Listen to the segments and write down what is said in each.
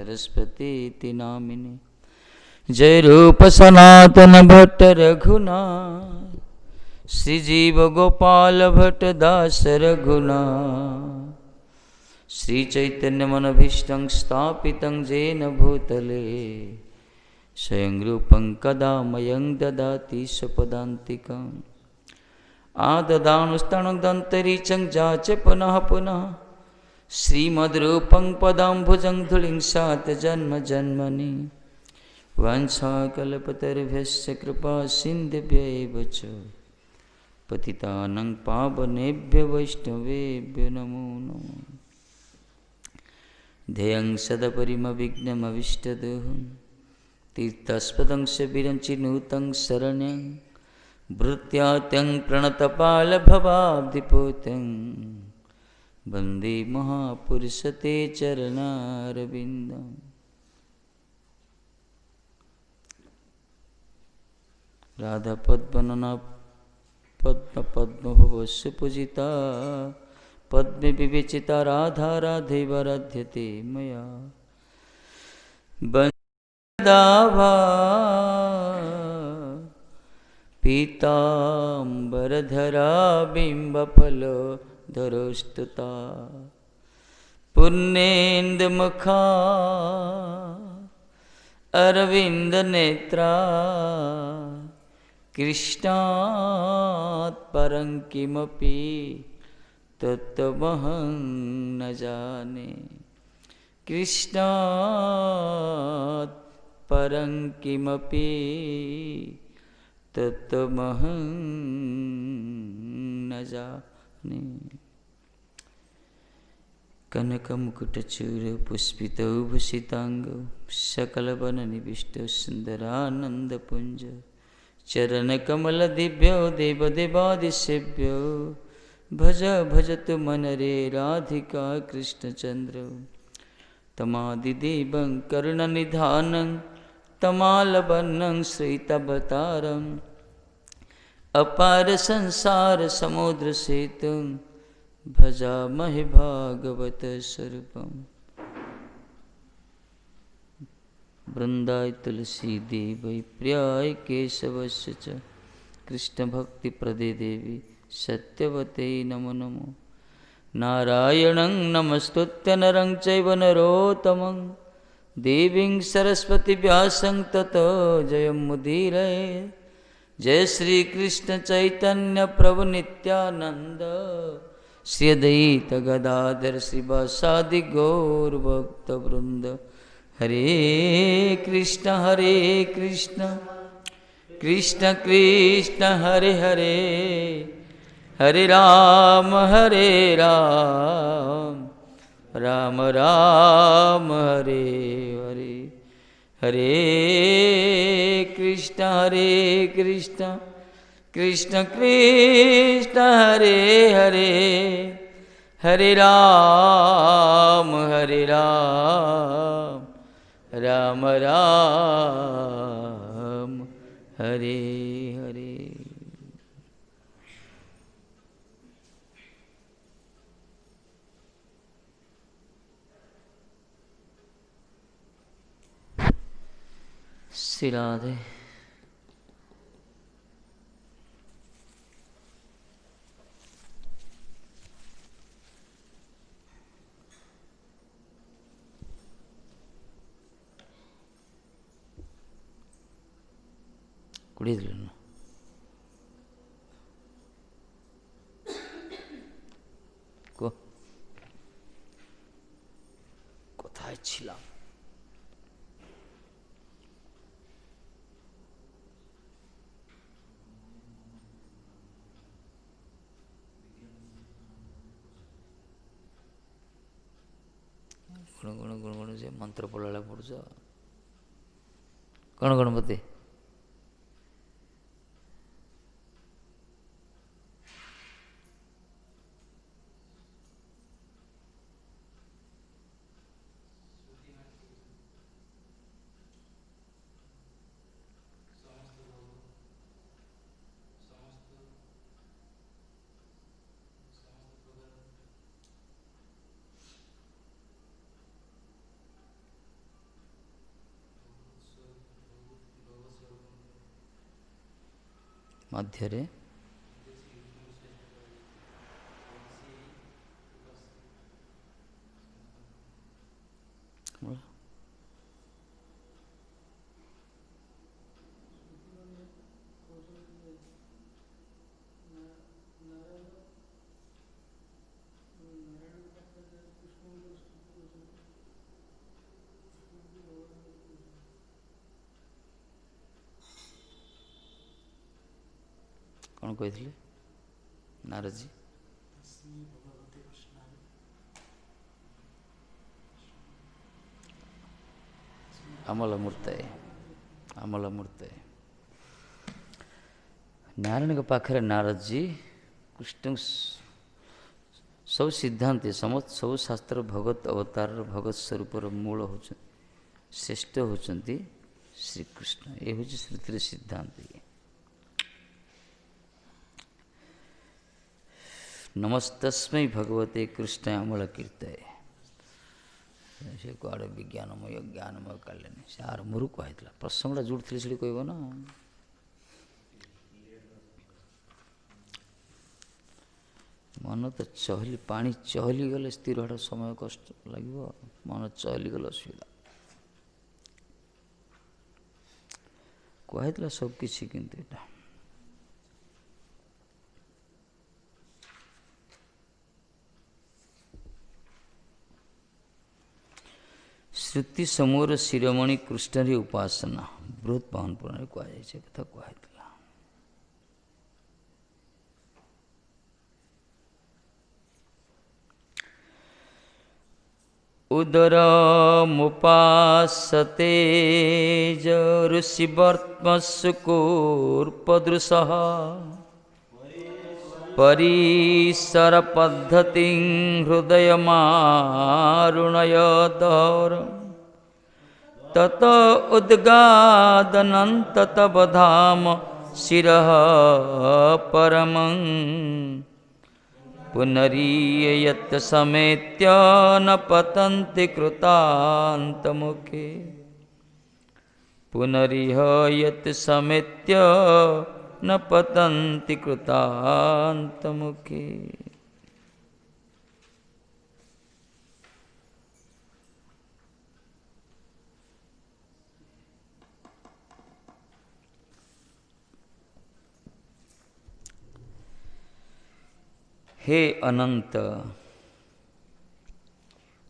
सरस्वती इति नामिने। जय रूप सनातन भट्ट रघुनाथ, श्रीजीव गोपाल भट्ट दास रघुनाथ, श्री चैतन्य मनभीष्टं स्थापितं येन भूतले, स्वयं रूपं कदा मयं ददाति स्वपदान्तिकम्। आददानुस्तनुदन्तरिचं जाच पुनः पुनः, श्रीमद्रूपं पदाम्बुजं धुलिंसात् जन्म जन्मनि। वाञ्छाकल्पतरुभ्यश्च कृपा सिन्धुभ्यैव च, पतितानं पावनेभ्यो वैष्णवेभ्यो नमो नमः। ध्येयं सदा परिमविघ्नमविष्टदोहं, तीर्थस्पदं विरञ्चिनुतं शरण्यं, भृत्यात्यं प्रणतपालभवाब्धिपोतं, वन्दे महापुरुषते चरणारविन्दम्। राधा पद्मनना पद्म पद्मभवस्य पूजिता, पद्मे विवेचिता राधा राधैव राध्यते मया। वन्दाभा पीताम्बरधरा बिम्बफलधरोस्तुता, पुण्येन्दुमुखा अरविन्दनेत्रा, कृष्णात् परं किमपि तत्त्वमहं न जाने। कृष्णात् परं किमपि तत्त्वमहं न जाने। कनकमुकुटचूरपुष्पितौ भूषिताङ्गौ, सकलवननिविष्टौ सुन्दरानन्दपुञ्ज, चरणकमलदिभ्यो देवदेवादिसेभ्यो, भज भजतु मनरे राधिका कृष्णचन्द्रौ। तमादिदेवं करुणनिधानं, तमालवर्णं श्वेतावतारम्, अपार संसार समुद्रसेतुं, भजामहे भागवत स्वरूपम्। वृन्दाय तुलसी देवै प्रियाय केशवस्य च, कृष्णभक्तिप्रदे देवी सत्यवते नमो नमो। नारायणं नमस्तुत्य नरं चैव नरोत्तमं, देवीं सरस्वती व्यासं ततो जयमुदीरये। जय श्री कृष्ण चैतन्य प्रभु नित्यानंद, श्री अद्वैत गदाधर श्रीवासादि गौर भक्तवृंद। हरे कृष्ण कृष्ण कृष्ण हरे हरे, हरे राम राम राम हरे हरे। हरे कृष्ण कृष्ण कृष्ण हरे हरे, हरे राम राम राम हरे हरे। श्री राधे। কুড়িয়ে কোথায় ছিলাম? ଗୁଣ ଯେ ମନ୍ତ୍ର ପଢ଼ିଲା ପଢ଼ୁଛ କ'ଣ ଗଣପତି? ମଧ୍ୟରେ କ'ଣ କହିଥିଲେ ନାରଦଜୀ? ଅମଳମୂର୍ତ୍ତେ ନାରାୟଣଙ୍କ ପାଖରେ ନାରଦଜୀ କୃଷ୍ଣ ସବୁ ସିଦ୍ଧାନ୍ତ ସବୁ ଶାସ୍ତ୍ର ଭଗତ ଅବତାରର ଭଗତ ସ୍ୱରୂପର ମୂଳ ହେଉଛନ୍ତି, ଶ୍ରେଷ୍ଠ ହେଉଛନ୍ତି ଶ୍ରୀକୃଷ୍ଣ। ଏ ହେଉଛି ଶ୍ରୁତିର ସିଦ୍ଧାନ୍ତ। ନମସ୍ତସ୍ମୈ ଭଗବତେ କୃଷ୍ଣ ଅମଳ କୀର୍ତ୍ତୟେ। ସେ କୁଆଡ଼େ ବିଜ୍ଞାନମୟ ଜ୍ଞାନମୟ କାଢ଼ିଲେନି, ସେ ଆରମ୍ଭରୁ କୁହାଯାଇଥିଲା। ପ୍ରସଙ୍ଗଟା ଯୋଉଠି ସେଠି କହିବ ନା। ମନ ତ ପାଣି ଚହଲି ଗଲେ ସ୍ଥିର ହେବା ସମୟ କଷ୍ଟ ଲାଗିବ, ମନ ଚହଲି ଗଲେ ଅସୁବିଧା। କୁହାଯାଇଥିଲା ସବୁକିଛି, କିନ୍ତୁ ଏଇଟା ଶ୍ରୁତି ସମୂହର ଶିରୋମଣି କୃଷ୍ଣର ଉପାସନା ବୃହତ୍ ବାହନ ପୁରାଣରେ କୁହାଯାଇଛି। କଥା କୁହାଯାଇଥିଲା। ଉଦରମୁପାସତେ ଋଷିବର୍ତ୍ମସୁକୂର୍ପଦୃଶଃ ପରିସରପଦ୍ଧତିଂ ହୃଦୟମାରୁଣୟଦର ତତ ଉଦ୍ଗାଦନନ୍ତତବଧାମ ଶିରଃ ପରମଂ ପୁନରୀୟତ ସಮೇତ୍ୟ ନ ପତନ୍ତି କୃତାନ୍ତମୁଖେ ପୁନରିହୟତ ସಮೇତ୍ୟ ନ ପତନ୍ତି କୃତାନ୍ତମୁଖେ। हे अनंत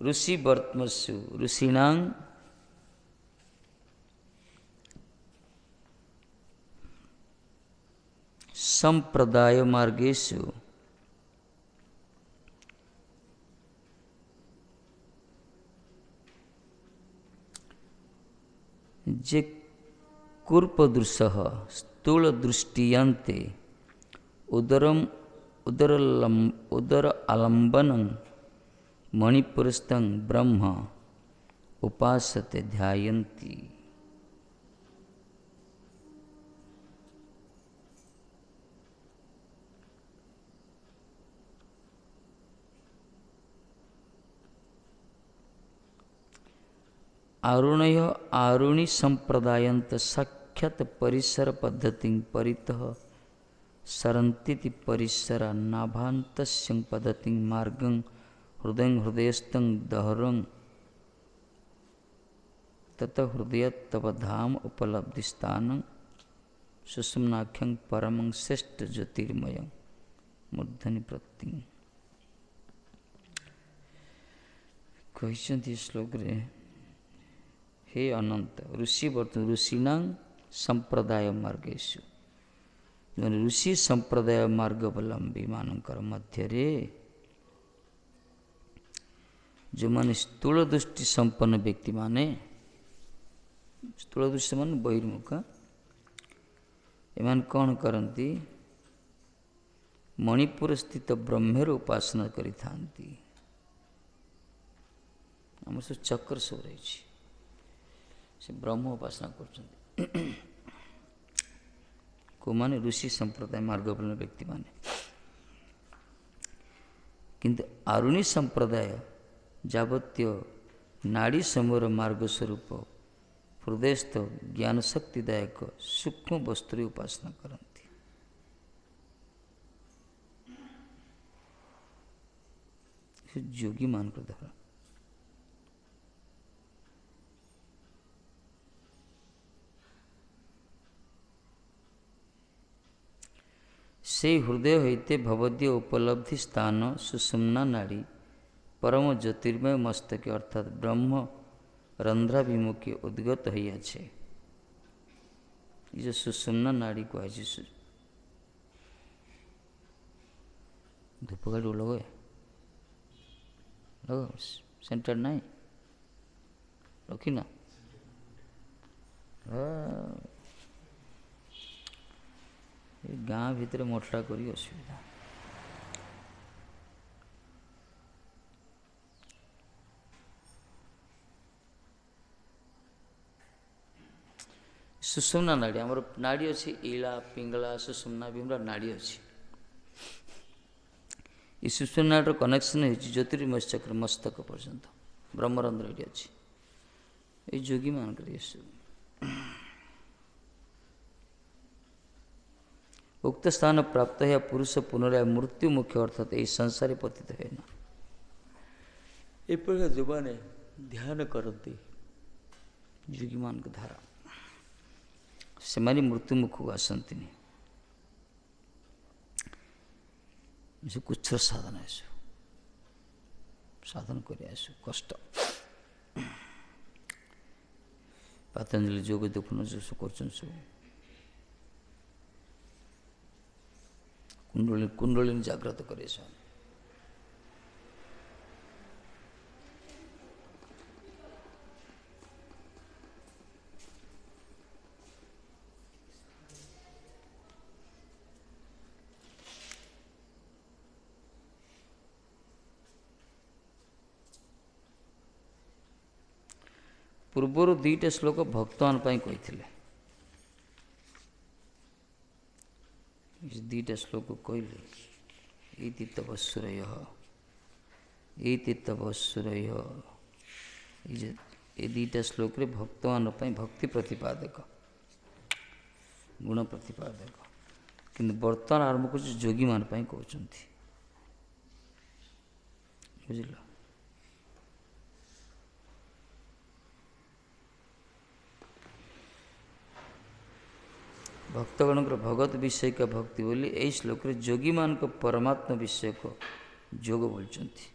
ऋषि वर्त्मसु ऋषीणां संप्रदाय मार्गेषु जे कूर्पदृशः स्थूल दृष्टियन्ते उदर आलम्बनं मणिपुरस्थं ब्रह्म उपासते ध्यायन्ति। आरुणय आरुणि संप्रदायंत साक्षात परिसर पद्धति परितः सरन्तीति परिसर नाभान्तस्यं पद्धति मार्गं हृदयस्थं दहरं तत हृदयतव धाम उपलब्धि स्थानं सुषुम्नाख्यं परमं श्रेष्ठ ज्योतिर्मयं मूर्धनि प्रति कहते श्लोक रे हे अनंत ऋषि ऋषीणां संप्रदाय मार्गेषु ऋषि संप्रदाय मार्गावलंबी मानकर मध्य जो माने स्थूल दृष्टि संपन्न व्यक्ति माने स्थूल दृष्टि मान बहिर्मुख एमान कौन करती मणिपुर स्थित ब्रह्मेर उपासना करि थांती। आम सब चक्र सब रही से ब्रह्म उपासना कर माने ऋषि संप्रदाय मार्गवलंबी व्यक्ति माने किंतु आरुणि संप्रदाय जावतीय नाड़ी समूहर मार्ग स्वरूप हृदयस्थ ज्ञान शक्तिदायक सूक्ष्म वस्तु उपासना करती। ଯୋଗୀ ମାନଙ୍କର ଧର সেই ହୃଦୟ ହଇତେ ଭବଦୀୟ ଉପଲବ୍ଧି ସ୍ଥାନ ସୁଷୁମ୍ନା ନାଡ଼ି ପରମ ଜ୍ୟୋତିର୍ମୟ ମସ୍ତକେ ଅର୍ଥାତ୍ ବ୍ରହ୍ମ ରନ୍ଧ୍ରାଭିମୁଖୀ ଉଦ୍ଗତ ହୋଇଅଛେ। ଏ ଯେଉଁ ସୁଷୁମ୍ନା ନାଡ଼ି କୁହାଯାଇଛି, ଧୂପକାଠି ଲଗାଏ ଲଗାଅ, ସେଣ୍ଟର ନାହିଁ ରଖିନା, ଏ ଗାଁ ଭିତରେ ମଠଟା କରି ଅସୁବିଧା। ସୁଷୁମ୍ନା ନାଡ଼ି ଆମର ନାଡ଼ି ଅଛି, ଇଳା ପିଙ୍ଗଳା ସୁଷୁମ୍ନା ବିମ୍ରା ନାଡ଼ି ଅଛି। ଏ ସୁଷୁମ୍ନା ନାଡ଼ିର କନେକ୍ସନ୍ ହେଉଛି ଜ୍ୟୋତିର୍ମୟ ଚକ୍ର ମସ୍ତକ ପର୍ଯ୍ୟନ୍ତ, ବ୍ରହ୍ମରନ୍ଧ୍ର ଏଠି ଅଛି। ଏଇ ଯୋଗୀମାନଙ୍କର ଏସବୁ ଉକ୍ତ ସ୍ଥାନ ପ୍ରାପ୍ତ ହେବା ପୁରୁଷ ପୁନରାୟ ମୃତ୍ୟୁ ମୁଖ୍ୟ ଅର୍ଥାତ୍ ଏହି ସଂସାରେ ପତିତ ହୁଏ ନା। ଏପରି ଯେଉଁମାନେ ଧ୍ୟାନ କରନ୍ତି ଯୋଗୀମାନଙ୍କ ଧାରା, ସେମାନେ ମୃତ୍ୟୁ ମୁଖକୁ ଆସନ୍ତିନି। ଏସବୁ କୁଚ୍ଛର ସାଧନ, ଏସବୁ ସାଧନ କରି ଆସୁ କଷ୍ଟ। ପତଞ୍ଜଳି ଯୋଗ ଦେଖୁନ ସବୁ କରୁଛନ୍ତି, ସବୁ କୁଣ୍ଡଳିନୀ ଜାଗ୍ରତ করে ସେମାନେ। ପୂର୍ବରୁ ଦୁଇଟା ଶ୍ଲୋକ ଭକ୍ତମାନଙ୍କ ପାଇଁ କହିଥିଲେ। ଦୁଇଟା ଶ୍ଲୋକ କହିଲେ, ଏଇତି ତବ ସୁରୟ, ଏଇତି ତବ ସୁରୟ। ଏ ଦୁଇଟା ଶ୍ଲୋକରେ ଭକ୍ତମାନଙ୍କ ପାଇଁ ଭକ୍ତି ପ୍ରତିପାଦକ, ଗୁଣ ପ୍ରତିପାଦକ, କିନ୍ତୁ ବର୍ତ୍ତମାନ ଆରମ୍ଭ କରୁଛି ଯୋଗୀମାନଙ୍କ ପାଇଁ କହୁଛନ୍ତି, ବୁଝିଲ। ଭକ୍ତଗଣଙ୍କର ଭଗତ ବିଷୟକ ଭକ୍ତି ବୋଲି ଏହି ଶ୍ଲୋକରେ ଯୋଗୀମାନଙ୍କ ପରମାତ୍ମା ବିଷୟକ ଯୋଗ ବୋଲୁଛନ୍ତି।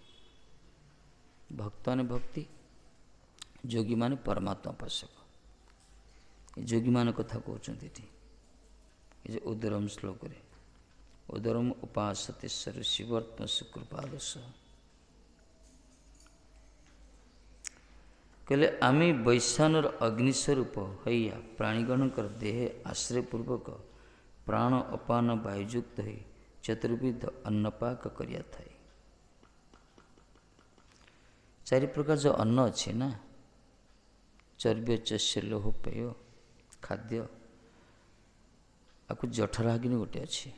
ଭକ୍ତମାନେ ଭକ୍ତି, ଯୋଗୀମାନେ ପରମାତ୍ମା ଉପାସକ। ଏ ଯୋଗୀମାନଙ୍କ କଥା କହୁଛନ୍ତି ଏଠି, ଏ ଯେ ଉଦରମ ଶ୍ଲୋକରେ, ଉଦରମ ଉପାସତେ ସରୁ ଶିବର୍ତ୍ମ ସୁକୃପାଦଶ। କହିଲେ ଆମେ ବୈଶାନର ଅଗ୍ନି ସ୍ୱରୂପ ହଇଆ ପ୍ରାଣୀଗଣଙ୍କର ଦେହେ ଆଶ୍ରୟପୂର୍ବକ ପ୍ରାଣ ଅପାନ ବାୟୁଯୁକ୍ତ ହୋଇ ଚତୁର୍ବିଧ ଅନ୍ନପାକ କରିବା ଥାଏ। ଚାରି ପ୍ରକାର ଯେଉଁ ଅନ୍ନ ଅଛି ନା, ଚର୍ବ୍ୟ ଚସ୍ୟ ଲୋହ ପେୟ ଖାଦ୍ୟ, ଆକୁ ଜଠରାଗ୍ନି ଗୋଟେ ଅଛି,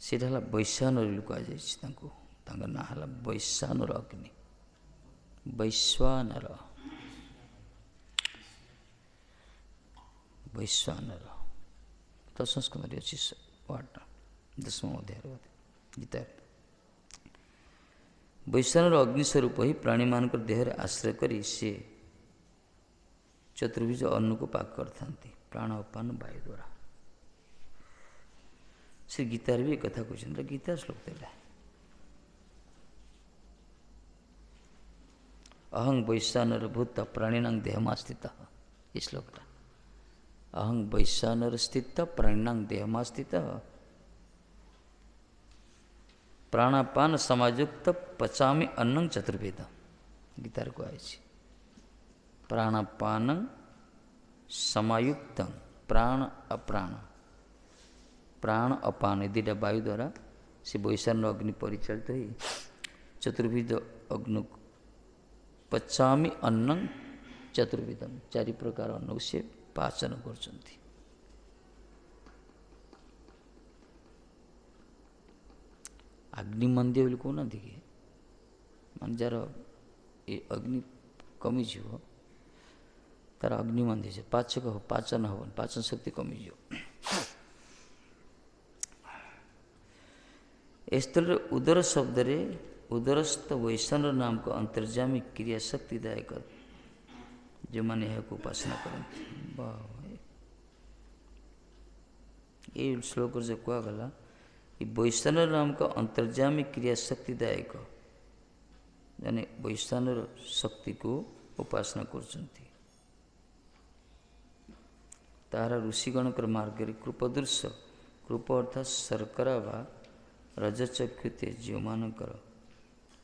ସେଇଟା ହେଲା ବୈଶାନର କୁହାଯାଇଛି ତାଙ୍କୁ, ତାଙ୍କ ନାଁ ହେଲା ବୈଶାନର ଅଗ୍ନି, ବୈଶ୍ୱାନର, ବୈଶ୍ୱାନର ତ ସଂସ୍କୃତରେ ଅଛି ୱାର୍ଡଟା, 10ମ ଅଧ୍ୟାୟରେ ଗୀତାରେ। ବୈଶ୍ୱାନର ଅଗ୍ନି ସ୍ୱରୂପ ହିଁ ପ୍ରାଣୀମାନଙ୍କର ଦେହରେ ଆଶ୍ରୟ କରି ସେ ଚତୁର୍ଭୁଜ ଅନ୍ନକୁ ପାକ କରିଥାନ୍ତି ପ୍ରାଣ ଅପାନ ବାୟୁ ଦ୍ୱାରା। ସେ ଗୀତାରେ ବି ଏକଥା କହିଛନ୍ତି, ଗୀତା ଶ୍ଲୋକ ଥିଲା। ଅହଂ ବୈଶ୍ୱାନର ଭୂତ ପ୍ରାଣୀନାଂ ଦେହମାସ୍ଥିତ, ଏ ଶ୍ଲୋକଟା। ଅହଂ ବୈଶ୍ୱାନର ସ୍ଥିତ ପ୍ରାଣୀନାଂ ଦେହମାସ୍ଥିତ ପ୍ରାଣାପାନ ସମାଯୁକ୍ତ ପଚାମି ଅନ୍ନଂ ଚତୁର୍ଭେଦ, ଗୀତାରେ କୁହାଯାଇଛି। ପ୍ରାଣାପାନ ସମାୟୁକ୍ତ ପ୍ରାଣ ଅପ୍ରାଣ, ପ୍ରାଣ ଅପାନ ଏ ଦୁଇଟା ବାୟୁ ଦ୍ୱାରା ସେ ବୈଶ୍ୱାନର ଅଗ୍ନି ପରିଚାଳିତ ହୋଇ ଚତୁର୍ବିଧ ଅଗ୍ନିକୁ ପଚାମି ଅନ୍ନଂ ଚତୁର୍ବିଧମ, ଚାରି ପ୍ରକାର ଅନ୍ନକୁ ସେ ପାଚନ କରୁଛନ୍ତି। ଅଗ୍ନିମନ୍ଦ୍ୟ ବୋଲି କହୁନାହାନ୍ତି କି, ମାନେ ଯାହାର ଏ ଅଗ୍ନି କମିଯିବ ତାର ଅଗ୍ନିମନ୍ଦ୍ୟ ଅଛି, ପାଚନ ହେବନି, ପାଚନ ଶକ୍ତି କମିଯିବ। ଏ ସ୍ଥଳରେ ଉଦର ଶବ୍ଦରେ उदरस्थ वैष्णव नाम को अंतर्जामी क्रिया शक्तिदायक जो मैंने यह उपासना करते ये श्लोक से कहगला कि वैष्णव नाम का अंतर्जामी क्रिया शक्तिदायक यानी वैष्णव शक्ति को उपासना करछन्ति तारा ऋषिगणकर मार्ग कृपदृश्य कृप अर्थात शर्करा वा रजचक्षुते जो मानकर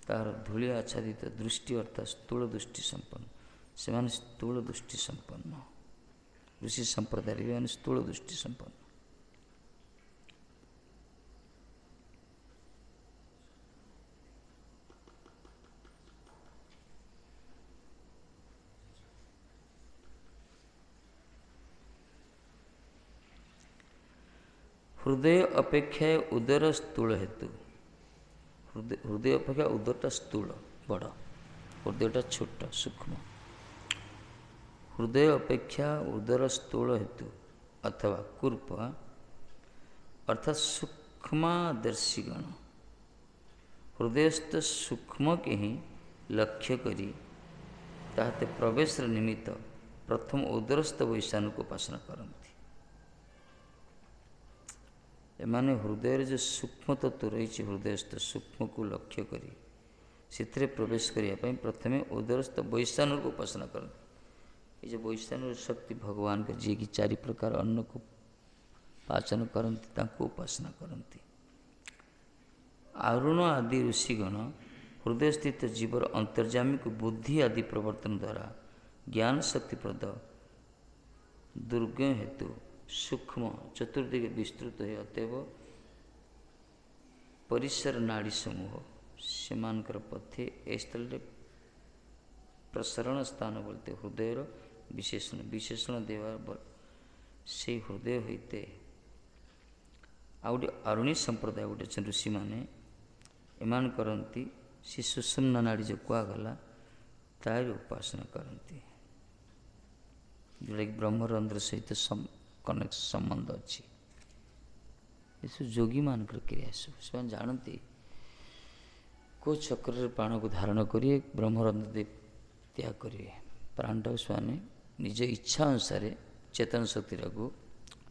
तार धूଳି आच्छादित दृष्टि अर्थात स्थूल दृष्टि संपन्न से माने स्थूल दृष्टि संपन्न ऋषि संप्रदाय माने स्थूल दृष्टि संपन्न हृदय अपेक्षा उदर स्थूल हेतु हृदय अपेक्षा उदरटा स्थूल बड़ हृदयटा छोट सूक्ष्म हृदय अपेक्षा उदर स्थूल हेतु अथवा कुर्प अर्थात सूक्ष्मदर्शीगण हृदयस्थ सूक्ष्म के ही लक्ष्य करी ताहते प्रवेश निमित्त प्रथम उदरस्थ वैशाणु को उपासना करती एमाने हृदय जो सूक्ष्म तत्व रही हृदयस्थ सूक्ष्म को लक्ष्य करी से प्रवेश करने प्रथमे उदरस्थ वैशाणु को उपासना करते ये जो वैशाणु शक्ति भगवान का जी की चारि प्रकार अन्न को पाचन करती उपासना करती अरुण आदि ऋषिगण हृदय स्थित जीवर अंतर्जामी को बुद्धि आदि प्रवर्तन द्वारा ज्ञान शक्तिप्रद दुर्ग हेतु सूक्ष्म चतुर्दिग विस्तृत है अतएव परिसर नाड़ी समूह से पथे ए स्थल प्रसरण स्थान बोलते हृदय विशेषण विशेषण देवा से हृदय होते आ गोटे अरुणी संप्रदाय गोटे ऋषि मैंने एमान करती से सुषुम्ना नाड़ी जो कहगला तार उपासना करती जोटा कि ब्रह्मरंध्र सहित कनेक्ट संबंध अच्छी ये सब जोगी मान क्रिया सब से जानती को चक्र प्राण को धारण करिए ब्रह्मरंध्र देव त्याग करिए प्राणटा से निज इच्छा अनुसार चेतन शक्ति को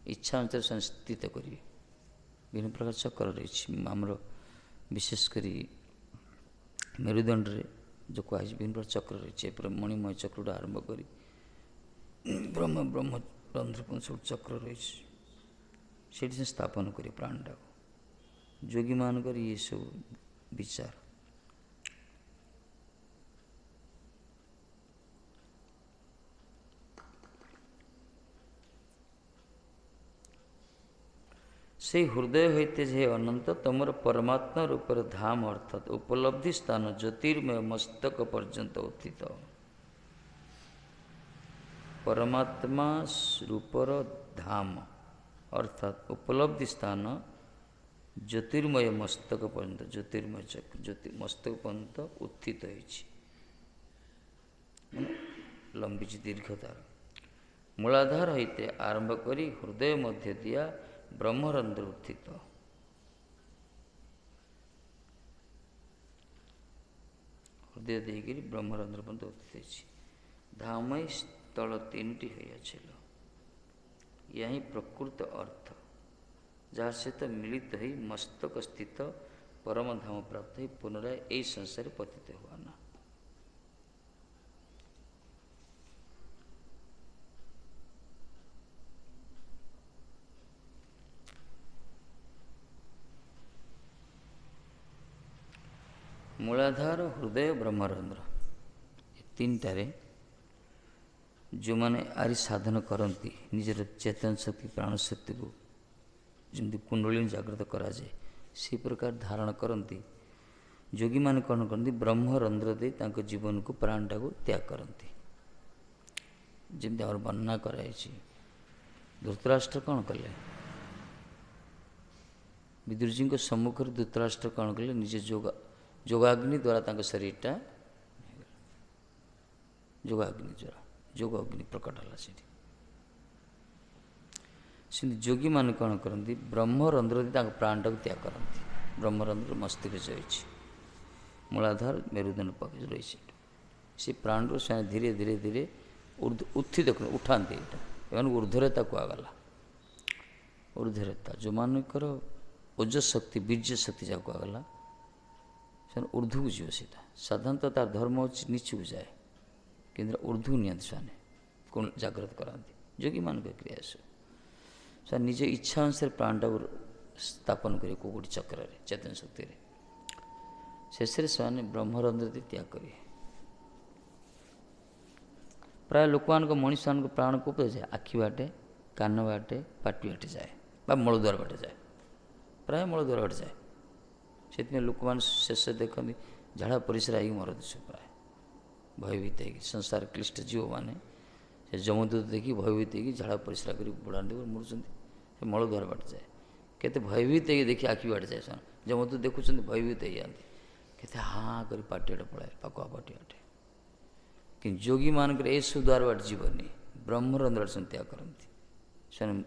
इच्छा अनुसार संस्थित करिए विभिन्न प्रकार चक्र रही आमर विशेषकर मेरुदंड जो कह विभिन्न प्रकार चक्र रही पूरा मणिमय चक्र आरंभ कर ब्रह्म रंध्र सब चक्र रही से स्थापन करें प्राणटा जोगी मान कर ये सब विचार से हृदय होते जे अनंत तमर परमात्मा रूपर धाम अर्थात उपलब्धि स्थान ज्योतिर्मय मस्तक पर्यंत उत्थित परमात्मा रूपर धाम अर्थात उपलब्धि स्थान ज्योतिर्मय मस्तक पर्यंत ज्योतिर्मय चक्र मस्तक पर्यंत उत्थित लंबी दीर्घतार मूलाधार होते आरंभ करी हृदय मध्य दिया ब्रह्मरंध्र उत्थित हृदय देकर ब्रह्मरंध्र पर्यंत उत्थित धामय स्थल तीनटी होइछिल यही प्रकृत अर्थ जहाँ सहित मिलित हो मस्तक स्थित परम धाम प्राप्त हो पुनराय यही संसार पतित हुआ ना मूलाधार हृदय ब्रह्मरंध्र तीन टारे जो मैंने आरी साधन करती निजर चेतन शक्ति प्राण शक्ति को जमी कुंडली जागृत कराए से प्रकार धारण करती जोगी मैंने कौन करती ब्रह्मरंध्र दे जीवन को प्राणटा को त्याग करती जमी और वर्णना कराई धृतराष्ट्र कौन कले विदुर जी सम्मुख धृतराष्ट्र कौन कले निजे जोगाग्नि द्वारा शरीरटा जोगाग्नि द्वारा जोग अग्नि प्रकट है से जोगी मान कौन करती ब्रह्मरंध्र प्राणटा को त्याग करती ब्रह्मरंध्र मस्तिष्क जाइए ମୂଳାଧାର ମେରୁଦଣ୍ଡ ପାଖରେ ରହିଛି। ସେ ପ୍ରାଣରୁ ସେମାନେ ଧୀରେ ଧୀରେ ଧୀରେ ଉତ୍ଥିତ ଉଠାନ୍ତି। ଏଇଟା ଏମାନଙ୍କୁ ଉର୍ଦ୍ଧ୍ୱରେତା କୁହାଗଲା। ଉର୍ଦ୍ଧ୍ୱରେତା ଯେଉଁମାନଙ୍କର ଓଜସ୍ ଶକ୍ତି ବୀର୍ଯ୍ୟ ଶକ୍ତି ଯାହା କୁହାଗଲା, ସେମାନେ ଉର୍ଦ୍ଧ୍ୱକୁ ଯିବ। ସେଇଟା ସାଧାରଣତଃ ତାର ଧର୍ମ ହେଉଛି ନିଚକୁ ଯାଏ, କିନ୍ତୁ ଉର୍ଦ୍ଧ୍ୱକୁ ନିଅନ୍ତି ସେମାନେ, ଜାଗ୍ରତ କରାନ୍ତି। ଯୋଗୀମାନଙ୍କ କ୍ରିୟା ସବୁ ସେମାନେ ନିଜ ଇଚ୍ଛା ଅନୁସାରେ ପ୍ରାଣଟାକୁ ସ୍ଥାପନ କରିବେ କେଉଁ ଗୋଟେ ଚକ୍ରରେ, ଚେତନ ଶକ୍ତିରେ। ଶେଷରେ ସେମାନେ ବ୍ରହ୍ମରନ୍ଧ୍ରଟି ତ୍ୟାଗ କରିବେ। ପ୍ରାୟ ଲୋକମାନଙ୍କ ମଣିଷମାନଙ୍କ ପ୍ରାଣ କୋଉ ଯାଏ? ଆଖି ବାଟେ, କାନ ବାଟେ, ପାଟି ବାଟେ ଯାଏ, ବା ମୂଳଦ୍ୱାର ବାଟେ ଯାଏ। ପ୍ରାୟ ମୂଳଦ୍ୱାର ବାଟେ ଯାଏ। ସେଥିପାଇଁ ଲୋକମାନେ ଶେଷ ଦେଖନ୍ତି ଝାଡ଼ା ପରିସ୍ରା ହେଇକି ମରନ୍ତି ସବୁ, ପ୍ରାୟ ଭୟଭୀତ ହେଇକି। ସଂସାର କ୍ଲିଷ୍ଟ ଜୀବମାନେ ସେ ଯମଦୂତ ଦେଖି ଭୟଭୀତ ହେଇକି ଝାଡ଼ା ପରିସ୍ରା କରି ବୁଡ଼ାନ୍ତି, ମରୁଛନ୍ତି। ସେ ମୂଳଦ୍ୱାର ବାଟେ ଯାଏ। କେତେ ଭୟଭୀତ ହେଇକି ଦେଖି ଆଖି ବାଟେ ଯାଏ ସେମାନେ, ଯମଦୂତ ଦେଖୁଛନ୍ତି ଭୟଭୀତ ହେଇଯାନ୍ତି। କେତେ ହାଁ କରି ପାଟି ବାଟେ ପଳାଏ, ପାକୁଆ ପାଟି ବାଟେ। କିନ୍ତୁ ଯୋଗୀମାନଙ୍କର ଏସବୁ ଦ୍ୱାର ବାଟେ ଯିବନି, ବ୍ରହ୍ମରନ୍ଧ୍ର ବାଟେ ତ୍ୟାଗ କରନ୍ତି। ସେମାନେ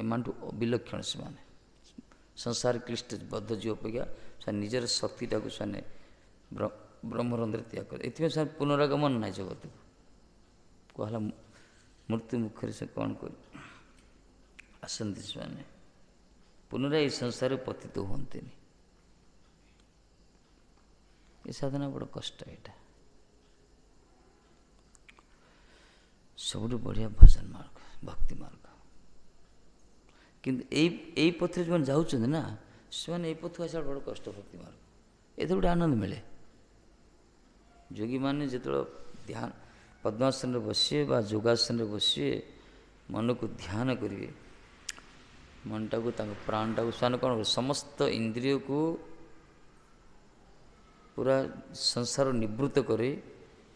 ଏମାନଠୁ ବିଲକ୍ଷଣ। ସେମାନେ ସଂସାର କ୍ଲିଷ୍ଟ ବଦ୍ଧ ଜୀବ ଅପେକ୍ଷା ସେମାନେ ନିଜର ଶକ୍ତିଟାକୁ ସେମାନେ ବ୍ରହ୍ମରନ୍ଧ୍ରରେ ତ୍ୟାଗ କରନ୍ତି। ଏଥିପାଇଁ ସେମାନେ ପୁନରାଗମନ ନାହିଁ ଜଗତକୁ। କୁହାହେଲା ମୃତ୍ୟୁ ମୁଖରେ ସେ କ'ଣ କରି ଆସନ୍ତି, ସେମାନେ ପୁନରାୟ ଏହି ସଂସାରରେ ପତିତ ହୁଅନ୍ତିନି। ଏ ସାଧନା ବଡ଼ କଷ୍ଟ। ଏଇଟା ସବୁଠୁ ବଢ଼ିଆ ଭଜନ ମାର୍ଗ, ଭକ୍ତି ମାର୍ଗ। କିନ୍ତୁ ଏଇ ପଥରେ ଯେଉଁମାନେ ଯାଉଛନ୍ତି ନା, ସେମାନେ ଏଇ ପଥକୁ ଆସିବା ବଡ଼ କଷ୍ଟ। ଭକ୍ତି ମାର୍ଗ ଏଥିରେ ଗୋଟେ ଆନନ୍ଦ ମିଳେ। ଯୋଗୀମାନେ ଯେତେବେଳେ ଧ୍ୟାନ ପଦ୍ମାସନରେ ବସିବେ ବା ଯୋଗାସନରେ ବସିବେ, ମନକୁ ଧ୍ୟାନ କରିବେ, ମନଟାକୁ ତାଙ୍କ ପ୍ରାଣଟାକୁ ସେମାନେ କ'ଣ କରିବେ? ସମସ୍ତ ଇନ୍ଦ୍ରିୟକୁ ପୁରା ସଂସାର ନିବୃତ୍ତ କରି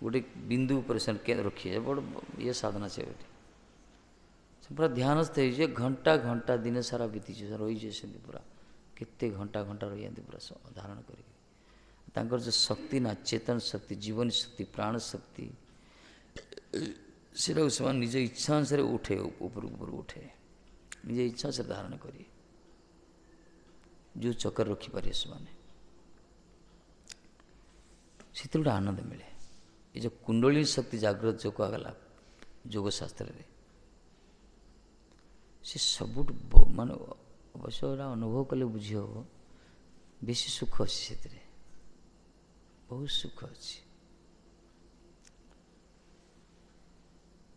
ଗୋଟେ ବିନ୍ଦୁ ଉପରେ ସେମାନେ ରଖିବେ। ବଡ଼ ଇଏ ସାଧନା ସେ ଗୋଟେ। ସେ ପୁରା ଧ୍ୟାନସ୍ଥ ହେଇଯିବେ। ଘଣ୍ଟା ଘଣ୍ଟା ଦିନ ସାରା ବିତିଯିବ, ରହିଯିବେ ସେମିତି ପୁରା। କେତେ ଘଣ୍ଟା ଘଣ୍ଟା ରହିଯାନ୍ତି ପୁରା ଧାରଣ କରିକି। ତାଙ୍କର ଯେଉଁ ଶକ୍ତି ନା, ଚେତନ ଶକ୍ତି, ଜୀବନୀ ଶକ୍ତି, ପ୍ରାଣ ଶକ୍ତି, ସେଟାକୁ ସେମାନେ ନିଜ ଇଚ୍ଛା ଅନୁସାରେ ଉଠେ, ଉପରକୁ ଉପରକୁ ଉଠେ, ନିଜ ଇଚ୍ଛା ଅନୁସାରେ ଧାରଣ କରିବେ। ଯେଉଁ ଚକ୍ରରେ ରଖିପାରିବେ ସେମାନେ, ସେଥିରେ ଗୋଟେ ଆନନ୍ଦ ମିଳେ। ଏ ଯେଉଁ କୁଣ୍ଡଳିନୀ ଶକ୍ତି ଜାଗ୍ରତ ଯେଉଁ କୁହାଗଲା ଯୋଗଶାସ୍ତ୍ରରେ, ସେ ସବୁଠୁ ମାନେ ଅବଶ୍ୟ ଏଇଟା ଅନୁଭବ କଲେ ବୁଝି ହେବ, ବେଶୀ ସୁଖ ଅଛି ସେଥିରେ, ବହୁତ ସୁଖ ଅଛି।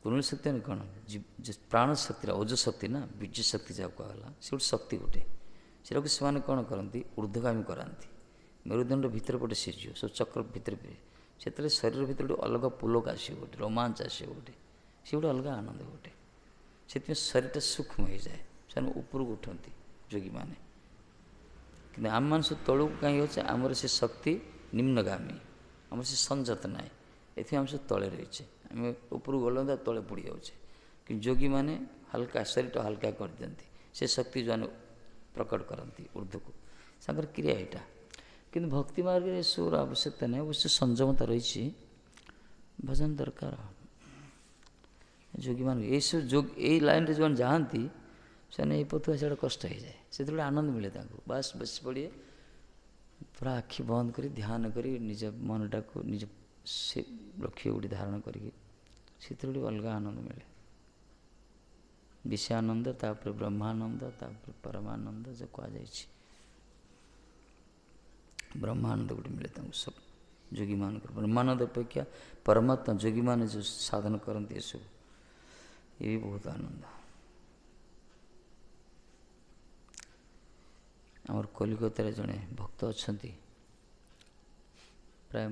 କୁଣ୍ଡଳିନୀ ଶକ୍ତି ମାନେ କ'ଣ? ପ୍ରାଣ ଶକ୍ତିଟା ଓଜ ଶକ୍ତି ନା, ବୀର୍ଯ୍ୟ ଶକ୍ତି ଯାହା କୁହାଗଲା, ସେ ଗୋଟେ ଶକ୍ତି ଗୋଟେ। ସେଟାକୁ ସେମାନେ କ'ଣ କରନ୍ତି? ଊର୍ଦ୍ଧ୍ୱଗାମୀ କରାନ୍ତି। ମେରୁଦଣ୍ଡ ଭିତରେ ପଟେ ସିଝିବ, ସବୁ ଚକ୍ର ଭିତରେ ସେଥିରେ ଶରୀର ଭିତରେ ଗୋଟେ ଅଲଗା ପୁଲକ ଆସିବ, ଗୋଟେ ରୋମାଞ୍ଚ ଆସିବ, ଗୋଟେ ସେ ଗୋଟେ ଅଲଗା ଆନନ୍ଦ ଗୋଟେ। ସେଥିପାଇଁ ଶରୀରଟା ସୂକ୍ଷ୍ମ ହେଇଯାଏ, ସେମାନେ ଉପରକୁ ଉଠନ୍ତି ଯୋଗୀମାନେ। କିନ୍ତୁ ଆମମାନେ ସବୁ ତଳକୁ କାହିଁକି ଅଛି? ଆମର ସେ ଶକ୍ତି ନିମ୍ନଗାମୀ, ଆମର ସେ ସଂଯତ ନାହିଁ। ଏଥିପାଇଁ ଆମେ ସବୁ ତଳେ ରହିଛେ। ଆମେ ଉପରକୁ ଗଲେ ତଳେ ପଡ଼ି ଯାଉଛେ। କିନ୍ତୁ ଯୋଗୀମାନେ ହାଲକା ଶରୀରଟା ହାଲକା କରିଦିଅନ୍ତି, ସେ ଶକ୍ତି ଯେଉଁମାନେ ପ୍ରକଟ କରନ୍ତି ଉର୍ଦ୍ଧ୍ୱକୁ, ତାଙ୍କର କ୍ରିୟା ଏଇଟା। କିନ୍ତୁ ଭକ୍ତି ମାର୍ଗରେ ଏସବୁର ଆବଶ୍ୟକତା ନାହିଁ। ଅବଶ୍ୟ ସଂଯମତା ରହିଛି, ଭଜନ ଦରକାର। ଯୋଗୀମାନଙ୍କୁ ଏଇସବୁ ଏଇ ଲାଇନ୍ରେ ଯେଉଁମାନେ ଯାଆନ୍ତି, ସେମାନେ ଏଇ ପଥକୁ ଆସିବାଟା କଷ୍ଟ ହେଇଯାଏ। ସେଥିରେ ଆନନ୍ଦ ମିଳେ ତାଙ୍କୁ। ବାସ୍ ବସି ପଡ଼ିବେ, ପୁରା ଆଖି ବନ୍ଦ କରି ଧ୍ୟାନ କରି ନିଜ ମନଟାକୁ ନିଜ ସେ ରଖିବେ ଗୋଟେ ଧାରଣ କରିକି। ସେଥିରେ ଗୋଟେ ଅଲଗା ଆନନ୍ଦ ମିଳେ। ବିଷୟାନନ୍ଦ, ତାପରେ ବ୍ରହ୍ମାନନ୍ଦ, ତାପରେ ପରମାନନ୍ଦ ଯେଉଁ କୁହାଯାଇଛି। ବ୍ରହ୍ମାନନ୍ଦ ଗୋଟେ ମିଳେ ତାଙ୍କୁ ସବୁ ଯୋଗୀମାନଙ୍କର। ବ୍ରହ୍ମାନନ୍ଦ ଅପେକ୍ଷା ପରମାତ୍ମା ଯୋଗୀମାନେ ଯେଉଁ ସାଧନ କରନ୍ତି, ଏସବୁ ଏ ବି ବହୁତ ଆନନ୍ଦ। ଆମର କଲିକତାରେ ଜଣେ ଭକ୍ତ ଅଛନ୍ତି, ପ୍ରାୟ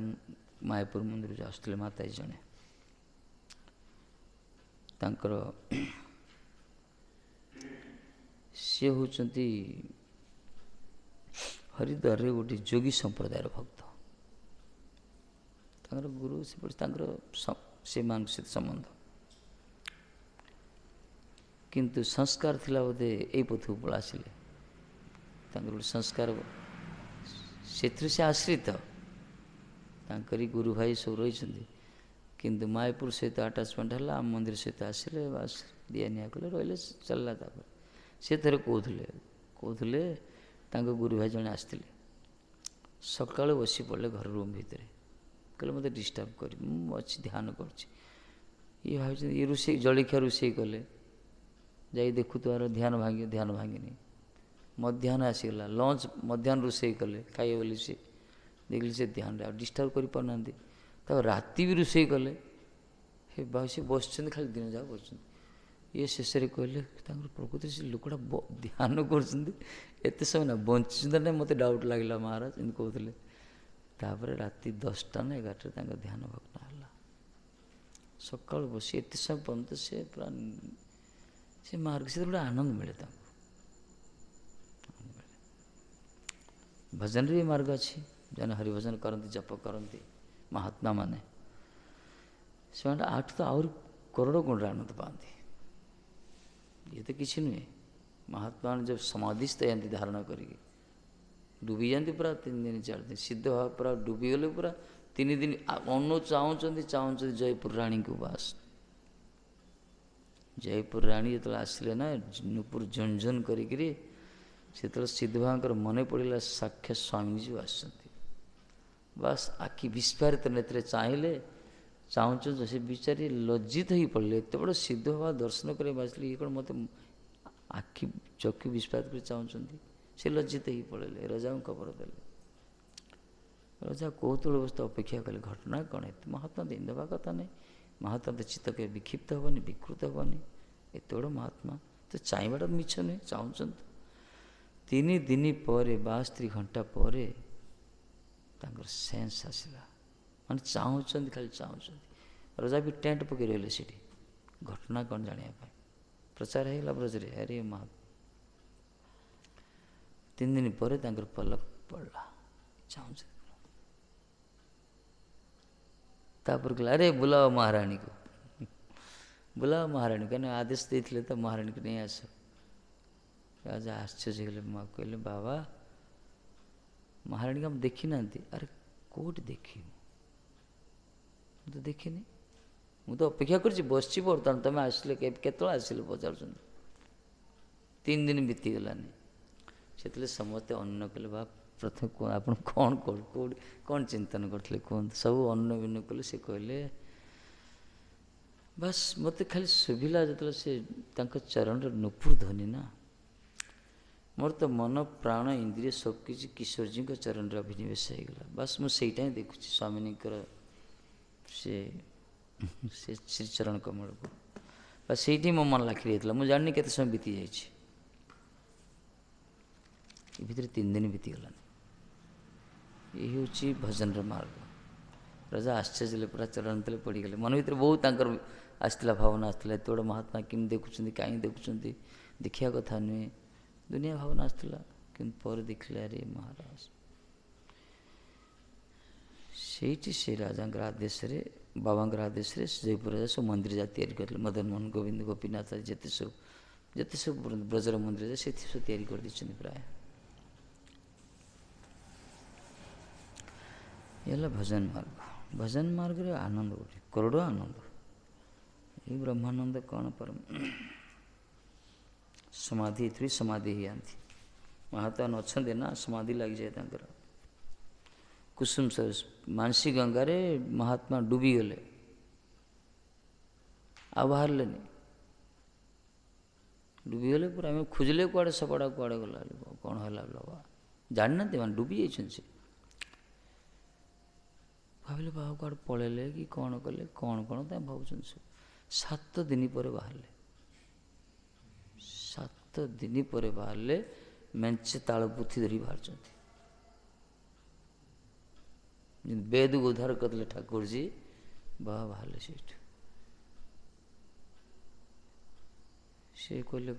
ମାୟାପୁର ମନ୍ଦିରକୁ ଆସୁଥିଲେ ମାତାଜୀ ଜଣେ। ତାଙ୍କର ସିଏ ହେଉଛନ୍ତି ହରିଦ୍ୱାରରେ ଗୋଟେ ଯୋଗୀ ସମ୍ପ୍ରଦାୟର ଭକ୍ତ। ତାଙ୍କର ଗୁରୁ ସେପଟେ, ତାଙ୍କର ସେମାନଙ୍କ ସହିତ ସମ୍ବନ୍ଧ। କିନ୍ତୁ ସଂସ୍କାର ଥିଲା ବୋଧେ ଏଇ ପଥକୁ ପଳା ଆସିଲେ। ତାଙ୍କର ଗୋଟେ ସଂସ୍କାର, ସେଥିରୁ ସେ ଆଶ୍ରିତ। ତାଙ୍କରି ଗୁରୁ ଭାଇ ସବୁ ରହିଛନ୍ତି। କିନ୍ତୁ ମାୟାପୁର ସହିତ ଆଟାଚମେଣ୍ଟ ହେଲା, ଆମ ମନ୍ଦିର ସହିତ ଆସିଲେ, ବାସ୍ ଦିଆ ନିଆ କଲେ, ରହିଲେ, ଚାଲିଲା। ତାପରେ ସେ ଥରେ କହୁଥିଲେ ତାଙ୍କ ଗୁରୁ ଭାଇ ଜଣେ ଆସିଥିଲେ, ସକାଳୁ ବସି ପଡ଼ିଲେ ଘର ରୁମ୍ ଭିତରେ, କହିଲେ ମୋତେ ଡିଷ୍ଟର୍ବ କରି, ମୁଁ ଅଛି ଧ୍ୟାନ କରୁଛି। ଇଏ ଭାବିଛନ୍ତି ଇଏ ରୋଷେଇ ଜଳଖିଆ ରୋଷେଇ କଲେ, ଯାଇ ଦେଖୁ ତାର ଧ୍ୟାନ ଭାଙ୍ଗିନି। ମଧ୍ୟାହ୍ନ ଆସିଗଲା, ଲଞ୍ଚ ମଧ୍ୟାହ୍ନ ରୋଷେଇ କଲେ ଖାଇବେ ବୋଲି, ସେ ଦେଖିଲେ ସେ ଧ୍ୟାନରେ ଆଉ ଡିଷ୍ଟର୍ବ କରିପାରୁନାହାନ୍ତି। ତାପରେ ରାତି ବି ରୋଷେଇ କଲେ, ସେ ବସିଛନ୍ତି ଖାଲି ଦିନ ଯାକ ବସିଛନ୍ତି। ଇଏ ଶେଷରେ କହିଲେ ତାଙ୍କର ପ୍ରକୃତିରେ ସେ ଲୋକଟା ଧ୍ୟାନ କରୁଛନ୍ତି ଏତେ ସମୟ ନା ବଞ୍ଚିଛନ୍ତି ନା, ମୋତେ ଡାଉଟ୍ ଲାଗିଲା ମହାରାଜ ଏମିତି କହୁଥିଲେ। ତାପରେ ରାତି 10ଟା ନା 11ଟାରେ ତାଙ୍କ ଧ୍ୟାନ ଭଗ୍ନ ହେଲା। ସକାଳୁ ବସି ଏତେ ସମୟ ପର୍ଯ୍ୟନ୍ତ ସେ ପୁରା ସେ ମାର୍ଗ, ସେଥିରେ ଗୋଟେ ଆନନ୍ଦ ମିଳେ ତାଙ୍କୁ। ଭଜନରେ ବି ମାର୍ଗ ଅଛି, ଯେଉଁମାନେ ହରିଭଜନ କରନ୍ତି, ଜପ କରନ୍ତି ମହାତ୍ମା ମାନେ, ସେମାନେ ଆଠୁ ତ ଆହୁରି କରୋଡ଼ ଗୁଣରେ ଆନନ୍ଦ ପାଆନ୍ତି। ଇଏ ତ କିଛି ନୁହେଁ। ମହାତ୍ମା ମାନେ ଯେଉଁ ସମାଧିସ୍ଥ ଯାଆନ୍ତି ଧାରଣ କରିକି, ଡୁବି ଯାଆନ୍ତି ପୁରା 3 ଦିନ 4 ଦିନ, ସିଦ୍ଧ ଭାବ ପୁରା ଡୁବିଗଲେ ପୁରା 3 ଦିନ ଚାହୁଁଛନ୍ତି ଜୟପୁର ରାଣୀଙ୍କୁ। ବାସ୍ ଜୟପୁର ରାଣୀ ଯେତେବେଳେ ଆସିଲେ ନା ନୂପୁର ଝୁନଝୁନ କରିକିରି, ସେତେବେଳେ ସିଦ୍ଧ ବାବାଙ୍କର ମନେ ପଡ଼ିଲା ସାକ୍ଷାତ ସ୍ୱାମୀଜୀ ଆସିଛନ୍ତି। ବାସ୍ ଆଖି ବିସ୍ଫାରିତ ନେତ୍ରରେ ଚାହିଁଲେ, ଚାହୁଁଛନ୍ତି ସେ ବିଚାରି ଲଜ୍ଜିତ ହେଇ ପଡ଼ିଲେ। ଏତେ ବଡ଼ ସିଦ୍ଧ ବାବା ଦର୍ଶନ କରିବାକୁ ଆସିଲେ, ଇଏ କ'ଣ ମୋତେ ଆଖି ଚକ୍ଷୁ ବିସ୍ଫାରିତ କରି ଚାହୁଁଛନ୍ତି? ସେ ଲଜ୍ଜିତ ହେଇ ପଳେଇଲେ, ରଜାଙ୍କୁ ଖବର ଦେଲେ। ରଜା କୌତୂହଳ ଅବସ୍ଥା ଅପେକ୍ଷା କଲେ, ଘଟଣା କ'ଣ? ଏତେ ମହାତ୍ମା ଦେଇ ଦେବା କଥା ନାହିଁ, ମହାତ୍ମା ତ ଚିତ୍ତ କେବେ ବିକ୍ଷିପ୍ତ ହେବନି, ବିକୃତ ହେବନି। ଏତେ ବଡ଼ ମହାତ୍ମା ତ ଚାହିଁବାଟା ମିଛ ନୁହେଁ, ଚାହୁଁଛନ୍ତି। 3 ଦିନ ପରେ 62 ଘଣ୍ଟା ପରେ ତାଙ୍କର ସେନ୍ସ ଆସିଲା, ମାନେ ଚାହୁଁଛନ୍ତି, ଖାଲି ଚାହୁଁଛନ୍ତି। ରଜା ବି ଟେଣ୍ଟ ପକାଇ ରହିଲେ ସେଠି, ଘଟଣା କ'ଣ ଜାଣିବା ପାଇଁ। ପ୍ରଚାର ହେଇଗଲା ବ୍ରଜରେ, ଆରେ ମହାତ୍ମା। 3 ଦିନ ପରେ ତାଙ୍କର ପଲକ ପଡ଼ିଲା, ଚାହୁଁଛନ୍ତି। ତାପରେ କହିଲା, ଆରେ ବୁଲାଅ ମହାରାଣୀକୁ, ବୁଲାଅ ମହାରାଣୀ, କାହିଁକିନା ଆଦେଶ ଦେଇଥିଲେ ତ ମହାରାଣୀକୁ ନେଇ ଆସ। ରାଜା ଆଶ୍ଚର୍ଯ୍ୟ ହେଲେ, କହିଲେ ବାବା ମହାରାଣୀକୁ ଆମେ ଦେଖିନାହାନ୍ତି। ଆରେ କେଉଁଠି ଦେଖିବୁ, ମୁଁ ତ ଦେଖିନି, ମୁଁ ତ ଅପେକ୍ଷା କରିଛି, ବସିଛି ବର୍ତ୍ତମାନ, ତୁମେ ଆସିଲେ କେତେବେଳେ ଆସିଲେ ପଚାରୁଛନ୍ତି। 3 ଦିନ ବିତିଗଲାନି। ସେତେବେଳେ ସମସ୍ତେ ଅନ୍ନ କଲେ, ବା ପ୍ରଥମେ ଆପଣ କେଉଁଠି କ'ଣ ଚିନ୍ତନ କରିଥିଲେ କୁହନ୍ତୁ। ସବୁ ଅନ୍ନ ବିନ୍ନ କଲେ। ସେ କହିଲେ, ବାସ୍ ମୋତେ ଖାଲି ଶୁଭିଲା ଯେତେବେଳେ ସେ ତାଙ୍କ ଚରଣରେ ନୂପୁର ଧ୍ୱନି ନା, ମୋର ତ ମନ ପ୍ରାଣ ଇନ୍ଦ୍ରିୟ ସବୁକିଛି କିଶୋରଜୀଙ୍କ ଚରଣରେ ଅଭିନିବେଶ ହେଇଗଲା। ବାସ୍ ମୁଁ ସେଇଟା ହିଁ ଦେଖୁଛି, ସ୍ୱାମିନୀଙ୍କର ସେ ଶ୍ରୀଚରଣ କମଳକୁ। ବାସ୍ ସେଇଠି ମୋ ମନ ଲାଖି ଯାଇଥିଲା। ମୁଁ ଜାଣିନି କେତେ ସମୟ ବିତି ଯାଇଛି, ଏ ଭିତରେ 3 ଦିନ ବିତିଗଲାନି। ଏ ହେଉଛି ଭଜନର ମାର୍ଗ। ରାଜା ଆଶ୍ଚର୍ଯ୍ୟ ହେଲେ, ପୁରା ଚରଣ ତଳେ ପଡ଼ିଗଲେ। ମନ ଭିତରେ ବହୁତ ତାଙ୍କର ଆସିଥିଲା, ଭାବନା ଆସିଥିଲା, ଏତେ ବଡ଼ ମହାତ୍ମା କେମିତି ଦେଖୁଛନ୍ତି, କାହିଁକି ଦେଖୁଛନ୍ତି, ଦେଖିବା କଥା ନୁହେଁ, ଦୁନିଆ ଭାବନା ଆସିଥିଲା। କିନ୍ତୁ ପରେ ଦେଖିଲେ, ଆରେ ମହାରାଜ, ସେଇଠି ସେ ରାଜାଙ୍କର ଆଦେଶରେ, ବାବାଙ୍କର ଆଦେଶରେ ଜୟପୁର ରାଜା ସବୁ ମନ୍ଦିର ଯା ତିଆରି କରିଥିଲେ। ମଦନମୋହନ, ଗୋବିନ୍ଦ, ଗୋପୀନାଥ, ଯେତେ ସବୁ ବ୍ରଜର ମନ୍ଦିର ଯା ସେଥି ସବୁ ତିଆରି କରିଦେଇଛନ୍ତି ପ୍ରାୟ। ଏ ହେଲା ଭଜନ ମାର୍ଗ। ଭଜନ ମାର୍ଗରେ ଆନନ୍ଦ ଗୋଟେ, କରୋଡ଼ ଆନନ୍ଦ। ଏଇ ବ୍ରହ୍ମାନନ୍ଦ କ'ଣ ପରମ ସମାଧି, ଏଥିରୁ ସମାଧି ହେଇଯାଆନ୍ତି। ମହାତ୍ମା ଅଛନ୍ତି ନା, ସମାଧି ଲାଗିଯାଏ ତାଙ୍କର। କୁସୁମ ମାନସୀ ଗଙ୍ଗାରେ ମହାତ୍ମା ଡୁବିଗଲେ, ଆଉ ବାହାରିଲେନି। ଡୁବିଗଲେ ପୁରା, ଆମେ ଖୋଜିଲେ କୁଆଡ଼େ ସପଟା କୁଆଡ଼େ ଗଲା, କ'ଣ ହେଲା ବାବା ଜାଣିନାହାନ୍ତି, ମାନେ ଡୁବି ଯାଇଛନ୍ତି। ସେ ଭାବିଲେ ବାବା କୁଆଡ଼େ ପଳେଇଲେ କି କ'ଣ କଲେ, କ'ଣ ତାଙ୍କ ଭାବୁଛନ୍ତି ସବୁ। 7 ଦିନ ପରେ ବାହାରିଲେ। 7 ଦିନ ପରେ ବାହାରିଲେ, ମେଞ୍ଚେ ତାଳ ପୁଥି ଧରି ବାହାରିଛନ୍ତି। ଯେମିତି ବେଦକୁ ଉଦ୍ଧାର କରିଥିଲେ ଠାକୁରଜୀ, ବାବା ବାହାରିଲେ ସେଇଠୁ। ସେ କହିଲେ,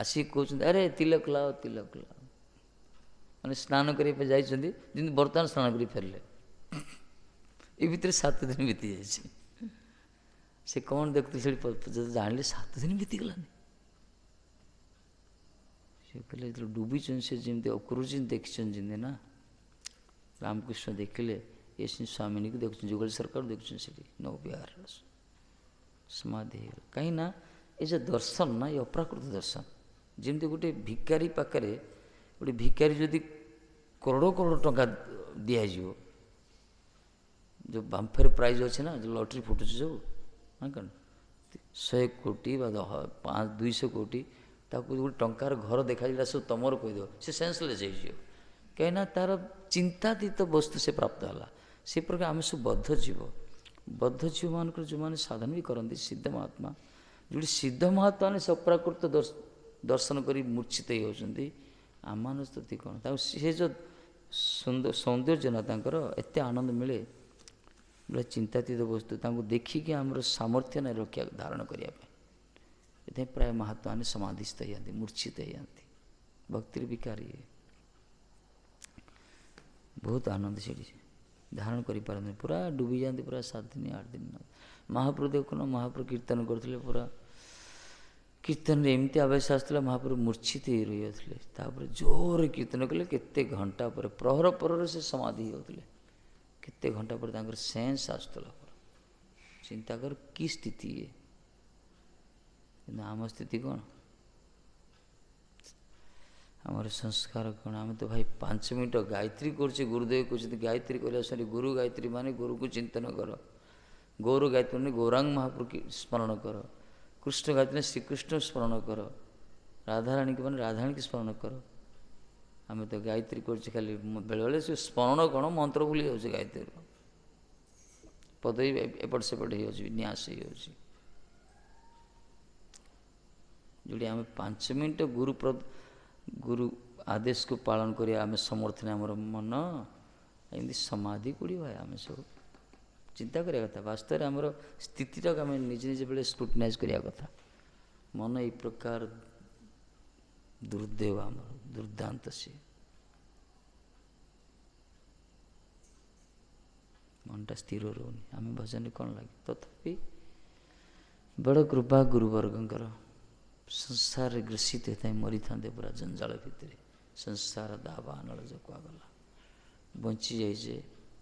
ଆସିକି କହୁଛନ୍ତି, ଆରେ ତିଲକ ଲାଅ, ତିଲକ ଲାଅ। ମାନେ ସ୍ନାନ କରିବା ପାଇଁ ଯାଇଛନ୍ତି, ଯେମିତି ବର୍ତ୍ତମାନ ସ୍ନାନ କରି ଫେରିଲେ। ଏ ଭିତରେ 7 ଦିନ ବିତି ଯାଇଛି। ସେ କ'ଣ ଦେଖୁଥିଲେ ସେଠି, ଯଦି ଜାଣିଲେ 7 ଦିନ ବିତିଗଲାନି। ସେ କହିଲେ, ଯେତେବେଳେ ଡୁବିଛନ୍ତି, ସେ ଯେମିତି ଅକୃଚିତ ଦେଖିଛନ୍ତି, ଯେମିତି ନା ରାମକୃଷ୍ଣ ଦେଖିଲେ, ଏ ସ୍ୱାମିନୀକୁ ଦେଖୁଛନ୍ତି, ଯୁଗଳ ସରକାର ଦେଖୁଛନ୍ତି ସେଠି ନୌବିହାର ସମାଧି ହେଇଗଲା। କାହିଁକି ନା ଏ ଯେ ଦର୍ଶନ ନା, ଏ ଅପ୍ରାକୃତ ଦର୍ଶନ। ଯେମିତି ଗୋଟେ ଭିକାରୀ ପାଖରେ, ଗୋଟେ ଭିକାରୀ ଯଦି କରୋଡ଼ କରୋଡ଼ ଟଙ୍କା ଦିଆଯିବ। ଯେଉଁ ବାମ୍ଫେର ପ୍ରାଇଜ୍ ଅଛି ନା, ଯେଉଁ ଲଟେରୀ ଫୁଟୁଛି ସବୁ, ହଁ କ'ଣ 100 କୋଟି ବା 200 କୋଟି, ତାକୁ ଗୋଟେ ଟଙ୍କାର ଘର ଦେଖାଯିଲା ସବୁ ତମର କହିଦେବ, ସେ ସେନ୍ସଲେସ୍ ହେଇଯିବ। କାହିଁକିନା ତା'ର ଚିନ୍ତାତୀତ ବସ୍ତୁ ସେ ପ୍ରାପ୍ତ ହେଲା। ସେ ପ୍ରକାର ଆମେ ସବୁ ବଦ୍ଧ ଝିଅମାନଙ୍କର ଯେଉଁମାନେ ସାଧନ ବି କରନ୍ତି, ସିଦ୍ଧ ମହାତ୍ମା, ଯେଉଁଠି ସିଦ୍ଧ ମହାତ୍ମା ମାନେ ସେ ଅପ୍ରାକୃତ ଦର୍ଶନ କରି ମୂର୍ଚ୍ଛିତ ହେଇଯାଉଛନ୍ତି, ଆମମାନଙ୍କ ସ୍ଥିତି କ'ଣ? ତାଙ୍କୁ ସେ ଯେଉଁ ସୌନ୍ଦର୍ଯ୍ୟ ନା ତାଙ୍କର ଏତେ ଆନନ୍ଦ ମିଳେ, ବୋଲେ ଚିନ୍ତାତୀତ ବସ୍ତୁ ତାଙ୍କୁ ଦେଖିକି ଆମର ସାମର୍ଥ୍ୟ ନାହିଁ ରକ୍ଷା ଧାରଣ କରିବା ପାଇଁ। ସେଥିପାଇଁ ପ୍ରାୟ ମହାତ୍ମାମାନେ ସମାଧିସ୍ଥ ହେଇଯାନ୍ତି, ମୂର୍ଚ୍ଛିତ ହେଇଯାନ୍ତି, ଭକ୍ତିର ବିକାରୀ ବହୁତ ଆନନ୍ଦ ସେଠି ଧାରଣ କରିପାରନ୍ତି, ପୁରା ଡୁବିଯାଆନ୍ତି, ପୁରା 7 ଦିନ 8 ଦିନ। ମହାପ୍ରଭୁ ଦେଖୁନ, ମହାପ୍ରଭୁ କୀର୍ତ୍ତନ କରୁଥିଲେ, ପୁରା କୀର୍ତ୍ତନରେ ଏମିତି ଆବେଶ ଆସୁଥିଲା, ମହାପ୍ରଭୁ ମୂର୍ଚ୍ଛିତ ହେଇ ରହିଯାଉଥିଲେ, ତାପରେ ଜୋରରେ କୀର୍ତ୍ତନ କଲେ, କେତେ ଘଣ୍ଟା ପରେ, ପ୍ରହର ପ୍ରହରରେ ସେ ସମାଧି ହେଉଥିଲେ, କେତେ ଘଣ୍ଟା ପରେ ତାଙ୍କର ସେନ୍ସ ଆସୁଥିଲା। ଚିନ୍ତା କର କି ସ୍ଥିତି ଇଏ। କିନ୍ତୁ ଆମ ସ୍ଥିତି କ'ଣ? ଆମର ସଂସ୍କାର କ'ଣ? ଆମେ ତ ଭାଇ 5 ମିନିଟ୍ ଗାୟତ୍ରୀ କରୁଛେ, ଗୁରୁଦେବ କହୁଛନ୍ତି ଗାୟତ୍ରୀ କରିବା ସମୟରେ ଗୁରୁ ଗାୟତ୍ରୀ ମାନେ ଗୁରୁକୁ ଚିନ୍ତନ କର, ଗୌର ଗାୟତ୍ରୀ ମାନେ ଗୌରାଙ୍ଗ ମହାପ୍ରଭୁ ସ୍ମରଣ କର, କୃଷ୍ଣ ଗାୟତ୍ରୀ ମାନେ ଶ୍ରୀକୃଷ୍ଣ ସ୍ମରଣ କର, ରାଧାରାଣୀକି ମାନେ ରାଧାରାଣୀକି ସ୍ମରଣ କର। ଆମେ ତ ଗାୟତ୍ରୀ କରୁଛେ ଖାଲି, ବେଳେବେଳେ ସେ ସ୍ମରଣ କ'ଣ ମନ୍ତ୍ର ଭୁଲି ଯାଉଛି, ଗାୟତ୍ରୀର ପଦ ବି ଏପଟ ସେପଟ ହେଇଯାଉଛି, ବିନ୍ୟାସ ହେଇଯାଉଛି। ଯେଉଁଠି ଆମେ 5 ମିନିଟ୍ ଗୁରୁ ଆଦେଶକୁ ପାଳନ କରିବା ଆମେ ସମର୍ଥନ, ଆମର ମନ ଏମିତି ସମାଧି ପଡ଼ିବ। ଆମେ ସବୁ ଚିନ୍ତା କରିବା କଥା, ବାସ୍ତବରେ ଆମର ସ୍ଥିତିଟାକୁ ଆମେ ନିଜେ ବେଳେ ସ୍କ୍ରୁଟିନାଇଜ୍ କରିବା କଥା। ମନ ଏଇ ପ୍ରକାର ଦୁର୍ଦେବ, ଆମର ଦୁର୍ଦାନ୍ତ ସିଏ, ମନଟା ସ୍ଥିର ରହୁନି। ଆମେ ଭଜନରେ କ'ଣ ଲାଗେ? ତଥାପି ବଡ଼ କୃପା ଗୁରୁବର୍ଗଙ୍କର, ସଂସାରରେ ଗ୍ରସିତ ହେଇଥାଏ, ମରିଥାନ୍ତେ ପୁରା ଜଞ୍ଜାଳ ଭିତରେ, ସଂସାର ଦାବା ନଳ ଯେଉଁ କୁହାଗଲା, ବଞ୍ଚି ଯାଇଛେ,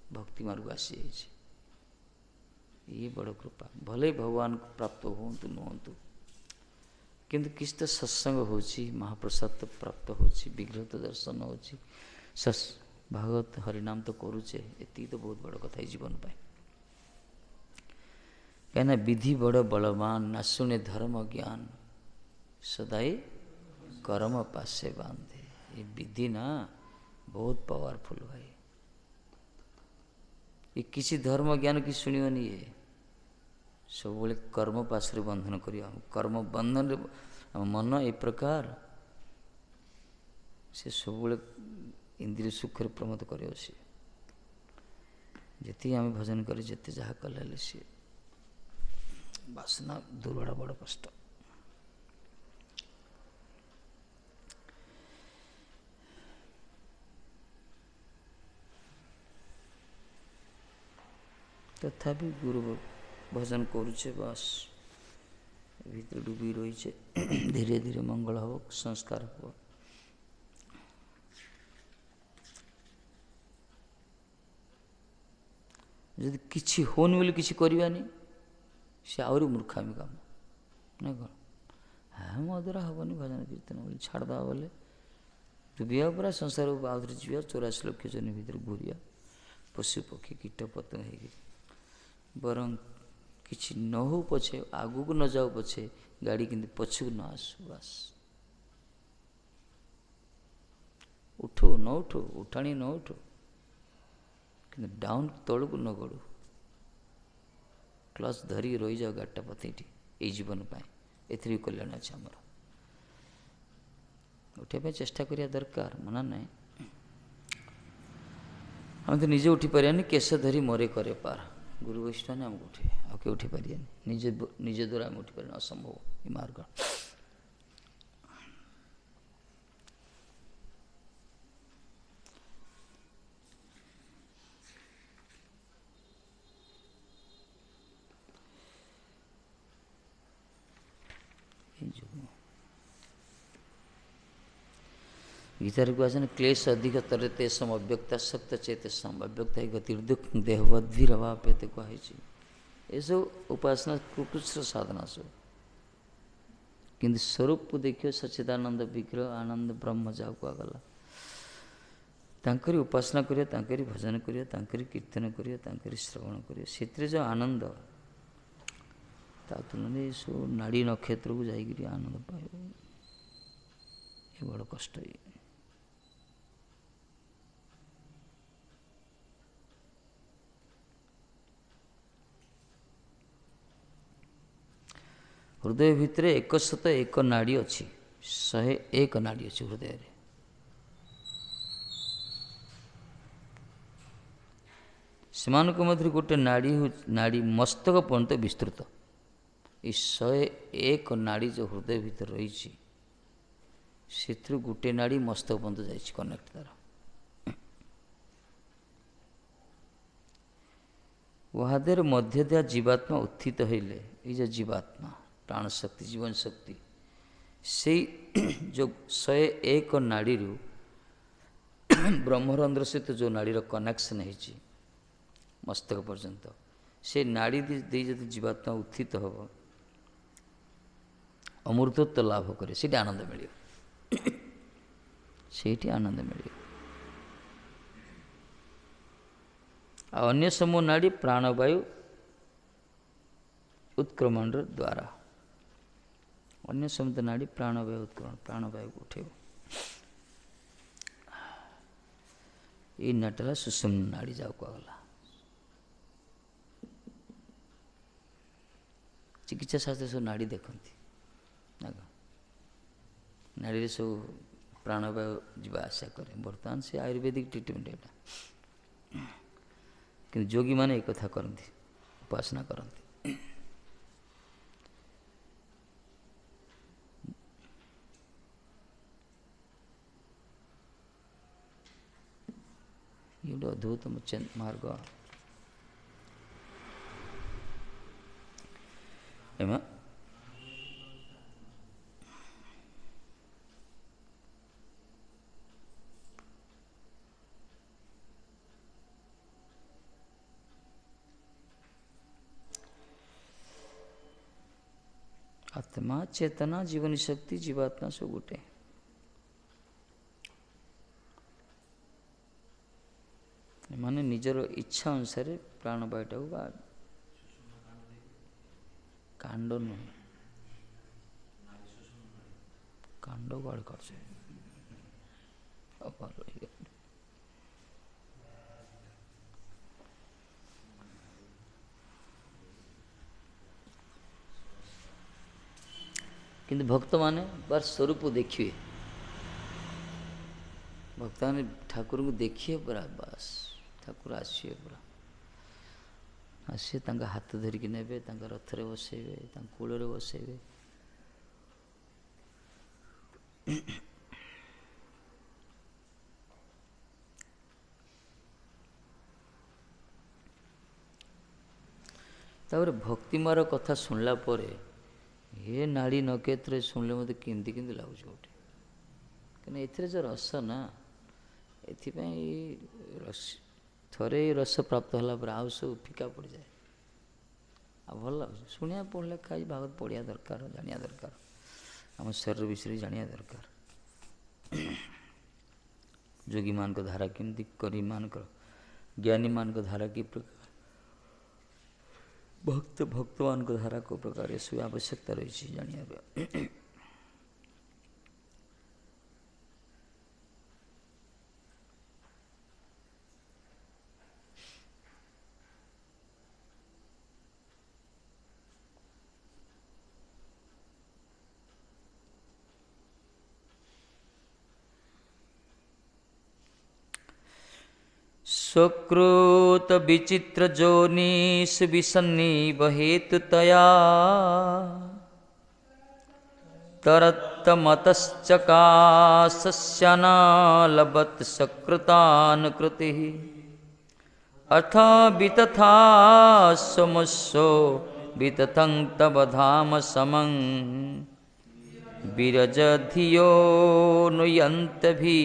ଭକ୍ତି ମାର୍ଗକୁ ଆସିଯାଇଛି, ଇଏ ବଡ଼ କୃପା। ଭଲେ ଭଗବାନଙ୍କୁ ପ୍ରାପ୍ତ ହୁଅନ୍ତୁ ନୁହନ୍ତୁ, କିନ୍ତୁ କିଛି ତ ସତ୍ସଙ୍ଗ ହେଉଛି, ମହାପ୍ରସାଦ ତ ପ୍ରାପ୍ତ ହେଉଛି, ବିଗ୍ରହ ତ ଦର୍ଶନ ହେଉଛି, ଭାଗବତ ହରିନାମ ତ କରୁଛେ, ଏତିକି ତ ବହୁତ ବଡ଼ କଥା ଏଇ ଜୀବନ ପାଇଁ। କାହିଁକିନା ବିଧି ବଡ଼ ବଳବାନ, ନା ଶୁଣେ ଧର୍ମ ଜ୍ଞାନ, ସଦାଇ କର୍ମ ପାଶେ ବାନ୍ଧେ। ଏ ବିଧି ନା ବହୁତ ପାୱାରଫୁଲ ଭାଇ। ଏ କିଛି ଧର୍ମ ଜ୍ଞାନ କିଛି ଶୁଣିବନି, ଇଏ ସବୁବେଳେ କର୍ମ ପାଶରେ ବନ୍ଧନ କରିବା। କର୍ମ ବନ୍ଧନରେ ଆମ ମନ ଏ ପ୍ରକାର, ସେ ସବୁବେଳେ ଇନ୍ଦ୍ରିୟ ସୁଖରେ ପ୍ରମୋଦ କରିବ। ସିଏ ଯେତିକି ଆମେ ଭଜନ କରି, ଯେତେ ଯାହା କଲେ ହେଲେ ସିଏ ବାସନା ଦୂରଟା ବଡ଼ କଷ୍ଟ। ତଥାପି ଗୁରୁ ଭଜନ କରୁଛେ, ବାସ୍ ଭିତରେ ଡୁବି ରହିଛେ, ଧୀରେ ଧୀରେ ମଙ୍ଗଳ ହେବ, ସଂସ୍କାର ହେବ। ଯଦି କିଛି ହେଉନି ବୋଲି କିଛି କରିବାନି, ସେ ଆହୁରି ମୂର୍ଖାମି କାମ, ନା କ'ଣ? ହଁ ମୋ ଦ୍ୱାରା ହେବନି ଭଜନ କୀର୍ତ୍ତନ ବୋଲି ଛାଡ଼ିଦେବା, ବୋଲେ ଡୁବିବା, ପୁରା ସଂସାରକୁ ଆଉଥରେ ଯିବା, 84 ଲକ୍ଷ ଜନ ଭିତରେ ଘୁରିବା, ପଶୁ ପକ୍ଷୀ କୀଟ ପତଙ୍ଗ ହେଇକିରି। ବରଂ କିଛି ନ ହେଉ ପଛେ, ଆଗକୁ ନ ଯାଉ ପଛେ, ଗାଡ଼ି କିନ୍ତୁ ପଛକୁ ନ ଆସୁ, ବାସ୍। ଉଠୁ ନ ଉଠୁ, ଉଠାଣି ନ ଉଠୁ, କିନ୍ତୁ ଡାଉନ୍ ତଳକୁ ନ ଗଡ଼ୁ, କ୍ଲଚ୍ ଧରିକି ରହିଯାଉ ଗାଡ଼ିଟା ପଥେଇଠି, ଏଇ ଜୀବନ ପାଇଁ। ଏଥିରେ ବି କଲ୍ୟାଣ ଅଛି ଆମର। ଉଠିବା ପାଇଁ ଚେଷ୍ଟା କରିବା ଦରକାର, ମନା ନାହିଁ। ଆମେ ତ ନିଜେ ଉଠିପାରିବାନି, କେଶ ଧରି ମରେ କରେ ପାର, ଗୁରୁ ବୈଷ୍ଣବ ଆମକୁ ଉଠିବେ, ଆଉ କେହି ଉଠି ପାରିବାନି। ନିଜ ଦ୍ୱାରା ଆମେ ଉଠିପାରିବାନି, ଅସମ୍ଭବ ଏ ମାର୍ଗ। ଗୀତାରେ କୁହାଯାଏ ନା, କ୍ଲେଶ ଅଧିକ ତରେ ତେଷମ ଅବ୍ୟକ୍ତା ସତ୍ୟ ଚେତସମ, ଅବ୍ୟକ୍ତ ହେଇ ଗତିର୍ଦୁଃଖ ଦେହବଦ୍ଭିରଭାପେତେ କୁହାହେଇଛି। ଏସବୁ ଉପାସନା କୁକୁତ୍ସର ସାଧନା ସବୁ, କିନ୍ତୁ ସ୍ୱରୂପକୁ ଦେଖିବ ସଚ୍ଚିଦାନନ୍ଦ ବିଗ୍ରହ, ଆନନ୍ଦ ବ୍ରହ୍ମ ଯାହା କୁହାଗଲା, तांकरी उपासना करिया, तांकरी भजन करिया, तांकरी कीर्तन करिया, तांकरी श्रवण करिया, से जो आनंद ता तुलना सो नाड़ी नक्षत्र को जाइए आनंद पाइब, ये बड़ कष्ट। हृदय भितर 101 नाड़ी अच्छी, 101 नाड़ी अच्छी हृदय रे। सेमानक मध्य गोटे नाड़ी मस्तक पर्यंत विस्तृत। ये 101 नाड़ी जो हृदय भितर रही से गोटे नाड़ी मस्तक पर्यंत जाइए कनेक्ट तार। वहादेर मध्य दिया जीवात्मा उत्थित हईले, ये जो जीवात्मा प्राण शक्ति जीवन शक्ति से जो 101 नाड़ी ब्रह्मरंध्र सहित जो नाड़ी कनेक्शन है मस्तक पर्यंत, से नाड़ी दे जब जीवात्मा उत्थित हम अमृतत्व लाभ करे, से आनंद मिले, से आनंद मिले। अन्य समूह नाड़ी प्राणवायु उत्क्रमण द्वारा, अन्य समूह नाड़ी प्राणवायु उत्क्रमण, प्राणवायु को उठे ये नाटला सुषुम्ना नाड़ी जाओ कहला। चिकित्सा शास्त्र सब नाड़ी देखती नाड़ी सब प्राणवायु जावा आशा करे। बर्तमान से आयुर्वेदिक ट्रिटमेंट एटा, कि जोगी माने एक कथा करती, उपासना करती। ये अद्भुत मार्ग एमा आत्मा चेतना जीवन शक्ति जीवात्मा सब गोटे। माने निजर इच्छा अनुसार प्राणवायुटा को कांड नुह कांड गाड़ कर किंतु भक्त माने बार स्वरूप देखिए, भक्त माने ठाकुर को देखिए पूरा, बस ठाकुर आसिए पूरा आसिए, हाथ धरिकी ने रथरे बसैबे, कूल बसैबे। तापर भक्तिमार कथा सुनला परे ये नाड़ी नक्षत्र शुणिले मत केमती केमती लगुच गोटे, कहीं ए जो रस ना रस थरे रस प्राप्त होला पर आउ सब फिका पड़ जाए। आ भल लगे शुणिया पढ़ले खाई भागवत पढ़िया दरकार, जानिया दरकार, आम शरीर विषय जानिया दरकार। जोगी मान को धारा केमती, करी मान को ज्ञानी मान को धारा की प्रकार, भक्त भक्तवान को धारा को प्रकार, ये सब आवश्यकता रही जानिया। स्वकृत विचित्र जोनिष विसन्निव हेतुतया तरत्तमतश्चकाशस्यनालभत सकृतानुकृतिः अथ वितथा समस्सो विततं तव धाम समं विरजधियो नुयन्तभि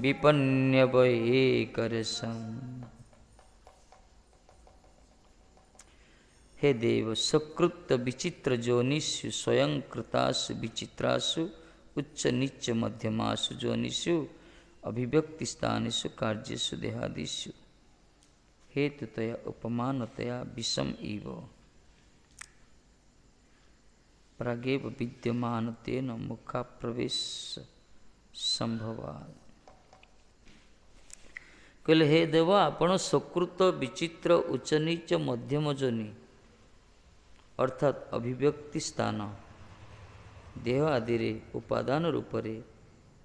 विपन्य वये करसं। हे देव, सकृत विचित्र जोनिषु स्वयं कृतासु विचित्रासु उच्च नीच मध्यमासु जोनिषु अभिव्यक्ति स्थानेषु कार्येषु देहादिषु हेतुतया उपमानतया विषम इव प्रागेव विद्यमानतेन मुखाप्रवेश संभवात्। कहले हे देव आपण सकृत विचित्र उच्चनीच मध्यम जोनि अर्थात अभिव्यक्ति स्थान देह आदि रे उपादान रूप रे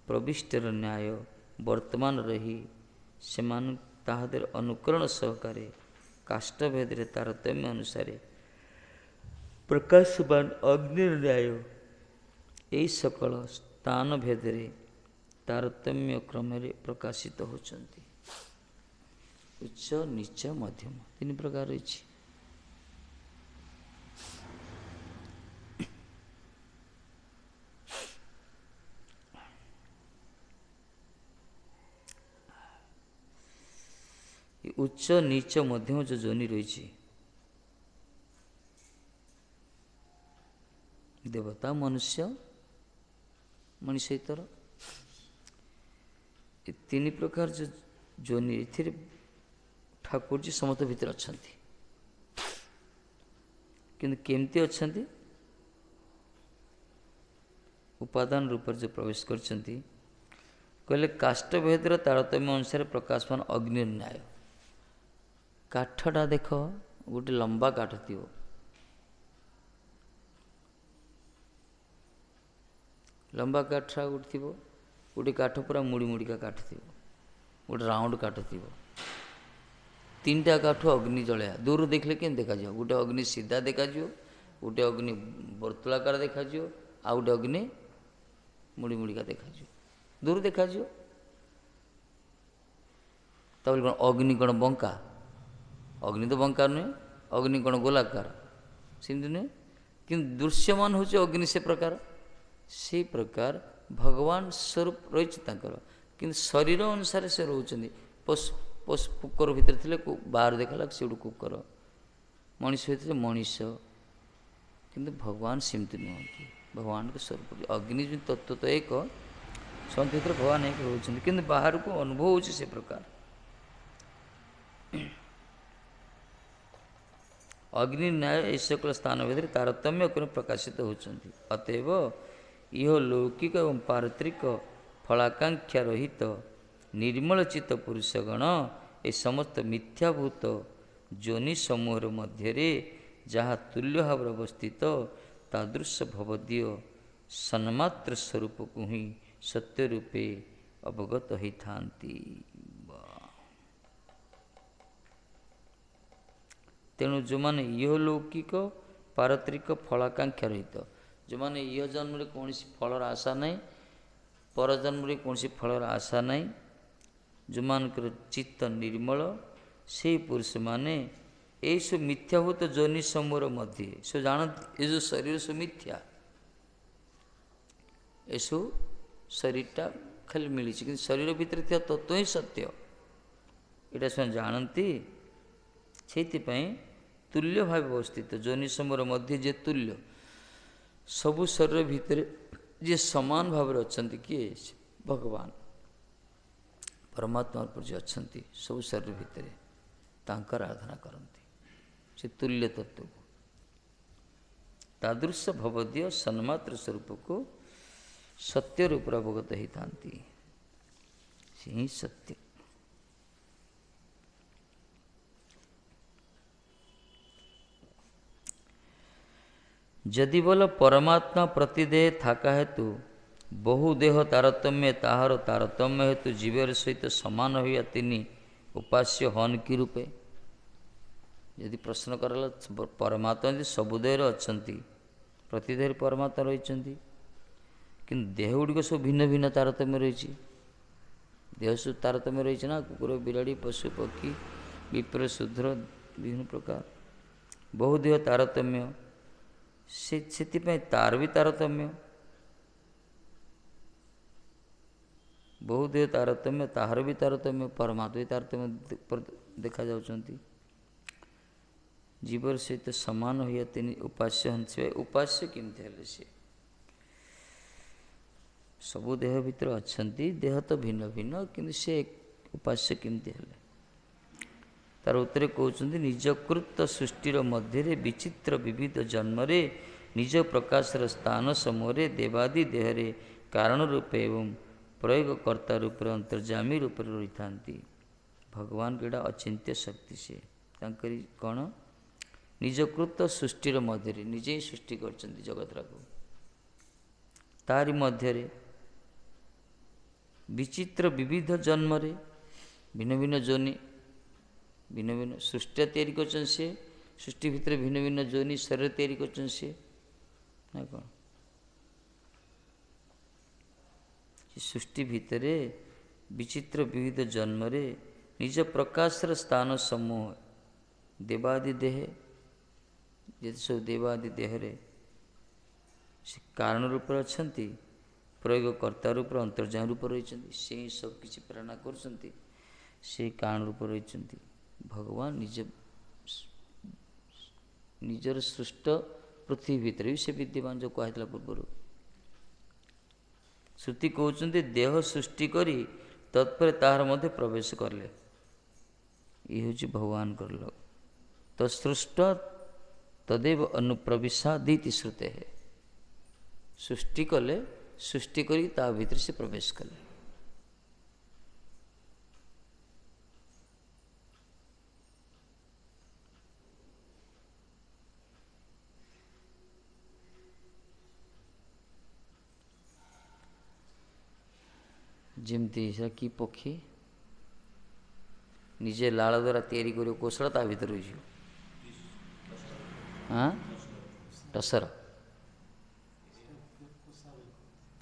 प्रविष्टर न्याय वर्तमान रही सेमान ताहादेर अनुकरण सहकारे काष्ठभेद रे तारतम्य अनुसारे प्रकाशवान अग्नि न्याय यही सकल स्थान भेद रे तारतम्य क्रम रे प्रकाशित होचंती। उच्च नीच मध्यम तीन प्रकार रही। उच्च नीच मध्यम जो जोनि रही देवता मनुष्य मनुष्य इतर तीन प्रकार जो जोनि ए ठाकुर जी समस्त भितर अच्छा किंतु केमती अच्छा उपादान रूप जो प्रवेश करछंती कहले काष्ठभेदर तारतम्य अनुसार प्रकाशमान अग्नि न्याय काठटा देख गोटे लंबा काठ थी लंबा काठ गोटे थी गोटे काठ पूरा मुड़ी मुड़िका काठ थी गोटे राउंड काठ थी तीन टा काठ अग्नि जलाया दूर देखले के देखा जाओ गोटे अग्नि सीधा देखा गोटे अग्नि वर्तुलाकार देखा आ गोटे अग्नि मुड़ी मुड़िका देखा दूर देखा तब कौन अग्नि कौन बंका अग्नि तो बंका नुहे अग्नि कौन गोलाकार सेमती नुहे कि दृश्यमान हो अग्नि से प्रकार से प्रकार भगवान स्वरूप रही कि शरीर अनुसार से रोचंदी पशु पशु कुकर भितर थे बाहर देखला से गोटे कुकर मनीष होते मनीष किंतु भगवान सेमती नुहति भगवान के स्वरूप अग्नि जो तत्व तो एक समस्त भीतर भगवान एक रोचंदी किंतु बाहर को अनुभव हो से प्रकार अग्नि न्याय ऐसकल स्थान भेद तारतम्य प्रकाशित होती अतएव यह लौकिक एवं पारत्रिक फलाकांक्षा रहित निर्मल चित्त पुरुषगण ए समस्त मिथ्याभूत जोनि समूह मध्य जहाँ तुल्य भाव अवस्थित तादृश भवदीय सन्मात्र स्वरूप को ही सत्य रूपे अवगत होता। तेणु जो मैंने यह लौकिक पारत्रिक फलाकांक्षा रहित जो मैंने यह जन्म में कौन फलर आशा नहीं पर जन्म में कौन फलर आशा नहीं जो मानकर चित्त निर्मल से पुरुष माने ये सब मिथ्याभूत जोनि समूह मध्य सो जानते ये जो शरीर सब मिथ्या ये सब शरीरटा खाली मिली कि शरीर भीतर थी तत्व ही सत्य यहाँ से जानती से तुल्य भाव अवस्थित जोनि समूह मध्य जे तुल्य सबु शरीर भितर जे समान भाव अच्छा किए भगवान परमात्मा पर जो अच्छा सब शरीर भितर तांकर आराधना करती से तुल्य तत्व को तादृश भवदीय सन्मात्र स्वरूप को सत्य रूप अवगत होता से ही सत्य। यदि बोल परमात्मा प्रतिदेह थाका हेतु बहुदेह तारतम्य ताहार तारतम्य हेतु जीवर सहित समान हुआ तीन उपास्य हन कि रूपे यदि प्रश्न कराला परमात्मा यदि सबुदेह अच्छा प्रतिदेह परमात्मा रही कि देह गुड़िक सब भिन्न भिन्न तारतम्य रही देह सब तारतम्य रही ना कुकुर बिराड़ी पशु पक्षी विप्र शूद्र विभिन्न प्रकार बहुदेह तारतम्य से तार भी तारतम्य बहुदेह तारतम्य ताहार भी तारतम्य परमात्मा भी तारतम्य देखा जाउछंती जीवर सहित समान हुआ तीन उपास्य हंस उपास्य किमती हेले से ସବୁ ଦେହ ଭିତରେ ଅଛନ୍ତି, ଦେହ ତ ଭିନ୍ନ ଭିନ୍ନ, କିନ୍ତୁ ସେ ଉପାସ୍ୟ କେମିତି ହେଲେ? ତାର ଉତ୍ତରେ କହୁଛନ୍ତି ନିଜକୃତ ସୃଷ୍ଟିର ମଧ୍ୟରେ ବିଚିତ୍ର ବିବିଧ ଜନ୍ମରେ ନିଜ ପ୍ରକାଶର ସ୍ଥାନ ସମୂହରେ ଦେବାଦି ଦେହରେ କାରଣ ରୂପେ ଏବଂ ପ୍ରୟୋଗକର୍ତ୍ତା ରୂପରେ ଅନ୍ତର୍ଯାମୀ ରୂପରେ ରହିଥାନ୍ତି। ଭଗବାନଙ୍କ ଏଇଟା ଅଚିନ୍ତ୍ୟ ଶକ୍ତି। ସେ ତାଙ୍କରି କ'ଣ ନିଜକୃତ ସୃଷ୍ଟିର ମଧ୍ୟରେ ନିଜେ ହିଁ ସୃଷ୍ଟି କରିଛନ୍ତି ଜଗତଟାକୁ। ତାରି ମଧ୍ୟରେ ବିଚିତ୍ର ବିବିଧ ଜନ୍ମରେ ଭିନ୍ନ ଭିନ୍ନ ଯୋନି, ଭିନ୍ନ ଭିନ୍ନ ସୃଷ୍ଟି ତିଆରି କରିଛନ୍ତି। ସେ ସୃଷ୍ଟି ଭିତରେ ଭିନ୍ନ ଭିନ୍ନ ଯୋନି ଶରୀର ତିଆରି କରିଛନ୍ତି ସେ, ନା କ'ଣ? ସୃଷ୍ଟି ଭିତରେ ବିଚିତ୍ର ବିବିଧ ଜନ୍ମରେ ନିଜ ପ୍ରକାଶର ସ୍ଥାନ ସମୂହ ଦେବାଦି ଦେହେ, ଯେତେ ସବୁ ଦେବାଦି ଦେହରେ ସେ କାରଣ ରୂପରେ ଅଛନ୍ତି, ପ୍ରୟୋଗକର୍ତ୍ତା ରୂପରେ ଅନ୍ତର୍ଯାମୀ ରୂପରେ ରହିଛନ୍ତି। ସେ ହିଁ ସବୁ କିଛି ପ୍ରେରଣା କରୁଛନ୍ତି, ସେ କାରଣ ରୂପରେ ରହିଛନ୍ତି। ଭଗବାନ ନିଜର ସୃଷ୍ଟ ପୃଥିବୀ ଭିତରେ ବି ସେ ବିଦ୍ୟମାନ, ଯେଉଁ କୁହାଯାଇଥିଲା ପୂର୍ବରୁ। ଶ୍ରୁତି କହୁଛନ୍ତି ଦେହ ସୃଷ୍ଟି କରି ତତ୍ପରେ ତାହାର ମଧ୍ୟ ପ୍ରବେଶ କଲେ। ଇଏ ହେଉଛି ଭଗବାନଙ୍କର ଲୋକ। ତ ସୃଷ୍ଟ ତଦେବ ଅନୁପ୍ରବିଶାଦିତି ଶ୍ରୁତେ। ସୃଷ୍ଟି କଲେ, ସୃଷ୍ଟି କରି ତା ଭିତରେ ସେ ପ୍ରବେଶ କଲେ। ଯେମିତି ସେଟା କି ପକ୍ଷୀ ନିଜେ ଲାଳ ଦ୍ୱାରା ତିଆରି କରିବ କୌଶଳ, ତା ଭିତରେ ରହିଯିବ। ଟସର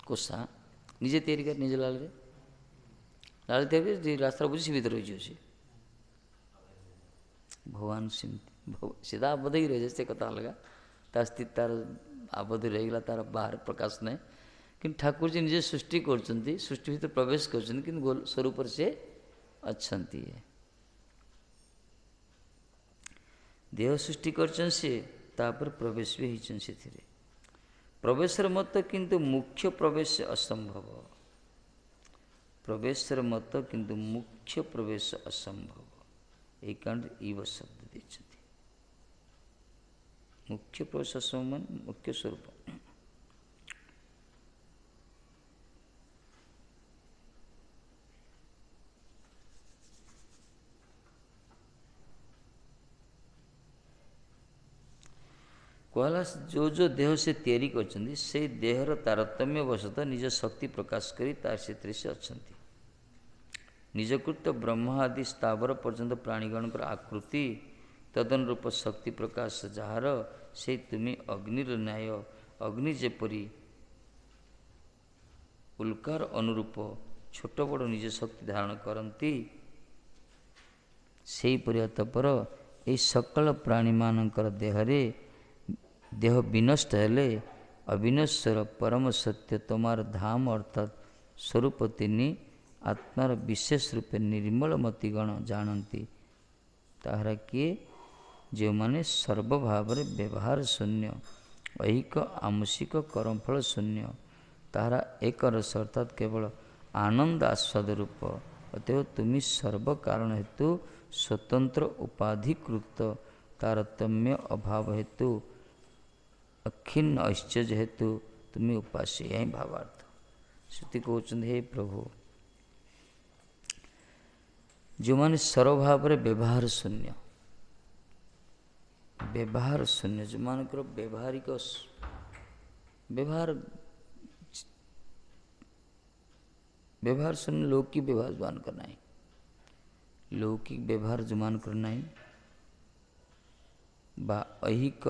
କୋଷା ନିଜେ ତିଆରି କରି ନିଜ ଲାଳରେ ତିଆରି କରି ରାସ୍ତା ବୁଝି ସେ ଭିତରେ ରହିଯିବ। ସେ ଭଗବାନ ସେମିତି ସିଧା ଆବଦ୍ଧ ହେଇକି ରହିଯାଏ, ସେ କଥା ଅଲଗା। ତା ସ୍ଥିତି ତାର ଆବଦ୍ଧ ରହିଗଲା, ତାର ବାହାରେ ପ୍ରକାଶ ନାହିଁ। କିନ୍ତୁ ଠାକୁରଜୀ ନିଜେ ସୃଷ୍ଟି କରୁଛନ୍ତି, ସୃଷ୍ଟି ଭିତରେ ପ୍ରବେଶ କରୁଛନ୍ତି, କିନ୍ତୁ ସ୍ୱରୂପରେ ସେ ଅଛନ୍ତି। ଦେହ ସୃଷ୍ଟି କରିଛନ୍ତି ସେ, ତାପରେ ପ୍ରବେଶ ବି ହେଇଛନ୍ତି ସେଥିରେ। ପ୍ରବେଶର ମତ କିନ୍ତୁ ମୁଖ୍ୟ ପ୍ରବେଶ ଅସମ୍ଭବ। ପ୍ରବେଶର ମତ କିନ୍ତୁ ମୁଖ୍ୟ ପ୍ରବେଶ ଅସମ୍ଭବ। এই କାରଣରେ ଇବ ଶବ୍ଦ ଦେଇଛନ୍ତି। ମୁଖ୍ୟ ପ୍ରବେଶ ଅସମ୍ଭବ ମାନେ ମୁଖ୍ୟ ସ୍ୱରୂପ। କୁହାଲା ଯେଉଁ ଦେହ ସେ ତିଆରି କରିଛନ୍ତି, ସେଇ ଦେହର ତାରତମ୍ୟ ବଶତଃ ନିଜ ଶକ୍ତି ପ୍ରକାଶ କରି ତାର ସେଥିରେ ସେ ଅଛନ୍ତି। ନିଜକୃତ ବ୍ରହ୍ମ ଆଦି ସ୍ଥାବର ପର୍ଯ୍ୟନ୍ତ ପ୍ରାଣୀଗଣଙ୍କର ଆକୃତି ତଦନୁରୂପ ଶକ୍ତି ପ୍ରକାଶ ଯାହାର, ସେଇ ତୁମେ ଅଗ୍ନିର ନ୍ୟାୟ। ଅଗ୍ନି ଯେପରି ଉଲ୍କାର ଅନୁରୂପ ଛୋଟ ବଡ଼ ନିଜ ଶକ୍ତି ଧାରଣ କରନ୍ତି, ସେହିପରି ଅତଃପର ଏହି ସକଳ ପ୍ରାଣୀମାନଙ୍କର ଦେହ ବିନଷ୍ଟ ହେଲେ ଅବିନଶ୍ୱର ପରମ ସତ୍ୟ ତମାର ଧାମ ଅର୍ଥାତ୍ ସ୍ୱରୂପ ତିନି ଆତ୍ମାର ବିଶେଷ ରୂପେ ନିର୍ମଳ ମତିଗଣ ଜାଣନ୍ତି। ତାହାର କିଏ? ଯେଉଁମାନେ ସର୍ବଭାବରେ ବ୍ୟବହାର ଶୂନ୍ୟ, ଐହିକ ଆମୂଷିକ କର୍ମଫଳ ଶୂନ୍ୟ, ତାହାର ଏକ ରସ ଅର୍ଥାତ୍ କେବଳ ଆନନ୍ଦ ଆସ୍ୱାଦ ରୂପ। ଅତଏବ ତୁମି ସର୍ବକାରଣ ହେତୁ ସ୍ୱତନ୍ତ୍ର ଉପାଧିକୃତ, ତାରତମ୍ୟ ଅଭାବ ହେତୁ ଅକ୍ଷିନ୍ନ ଐଶ୍ୱର୍ଯ୍ୟ ହେତୁ ତୁମେ ଉପାସ୍ୟ। ଏହା ହିଁ ଭାବାର୍ଥ। ଶ୍ରୁତି କହୁଛନ୍ତି ହେ ପ୍ରଭୁ, ଯେଉଁମାନେ ସର୍ବଭାବରେ ବ୍ୟବହାର ଶୂନ୍ୟ, ଯେଉଁମାନଙ୍କର ବ୍ୟବହାର ଶୂନ୍ୟ, ଲୌକିକ ବ୍ୟବହାର ଯେଉଁମାନଙ୍କର ନାହିଁ, ଲୌକିକ ବ୍ୟବହାର ଯେଉଁମାନଙ୍କର ନାହିଁ, ବା ଐହିକ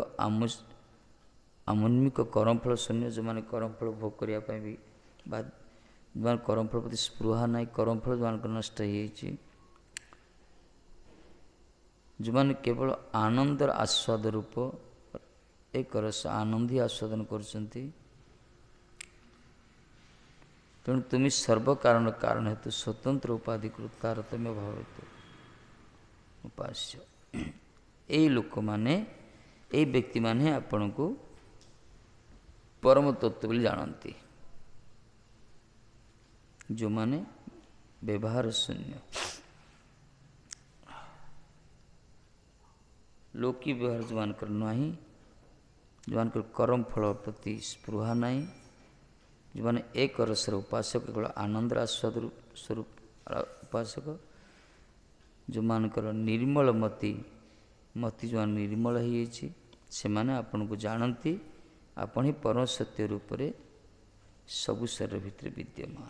ଆମନ୍ମିକ କର୍ମଫଳ ଶୂନ୍ୟ, ଯେଉଁମାନେ କର୍ମଫଳ ଭୋଗ କରିବା ପାଇଁ ବି, ବା ଯେଉଁମାନେ କର୍ମଫଳ ପ୍ରତି ସ୍ପୃହା ନାହିଁ, କର୍ମଫଳ ଯେଉଁମାନଙ୍କର ନଷ୍ଟ ହେଇଯାଇଛି, ଯେଉଁମାନେ କେବଳ ଆନନ୍ଦର ଆସ୍ୱାଦ ରୂପ ଏକ ରସ ଆନନ୍ଦ ହିଁ ଆସ୍ୱାଦନ କରୁଛନ୍ତି। ତେଣୁ ତୁମେ ସର୍ବକାରଣ କାରଣ ହେତୁ ସ୍ୱତନ୍ତ୍ର ଉପାଧିକୃତ, ତାରତମ୍ୟ ଭାବ ହେତୁ ଉପାସ୍ୟ। ଏଇ ଲୋକମାନେ, ଏଇ ବ୍ୟକ୍ତିମାନେ ଆପଣଙ୍କୁ ପରମ ତତ୍ତ୍ୱ ବୋଲି ଜାଣନ୍ତି। ଯେଉଁମାନେ ବ୍ୟବହାର ଶୂନ୍ୟ, ଲୌକିକ ବ୍ୟବହାର ଯେଉଁମାନଙ୍କର ନାହିଁ, ଯେଉଁମାନଙ୍କର କରମ ଫଳ ପ୍ରତି ସ୍ପୃହା ନାହିଁ, ଯେଉଁମାନେ ଏକ ରସର ଉପାସକ, କେବଳ ଆନନ୍ଦର ଆସ୍ୱାଦ ସ୍ୱରୂପ ଉପାସକ, ଯେଉଁମାନଙ୍କର ନିର୍ମଳ ମତି ଯେଉଁମାନେ ନିର୍ମଳ ହୋଇଯାଇଛି, ସେମାନେ ଆପଣଙ୍କୁ ଜାଣନ୍ତି। ଆପଣ ହିଁ ପରମ ସତ୍ୟ ରୂପରେ ସବୁ ଶରୀର ଭିତରେ ବିଦ୍ୟମାନ।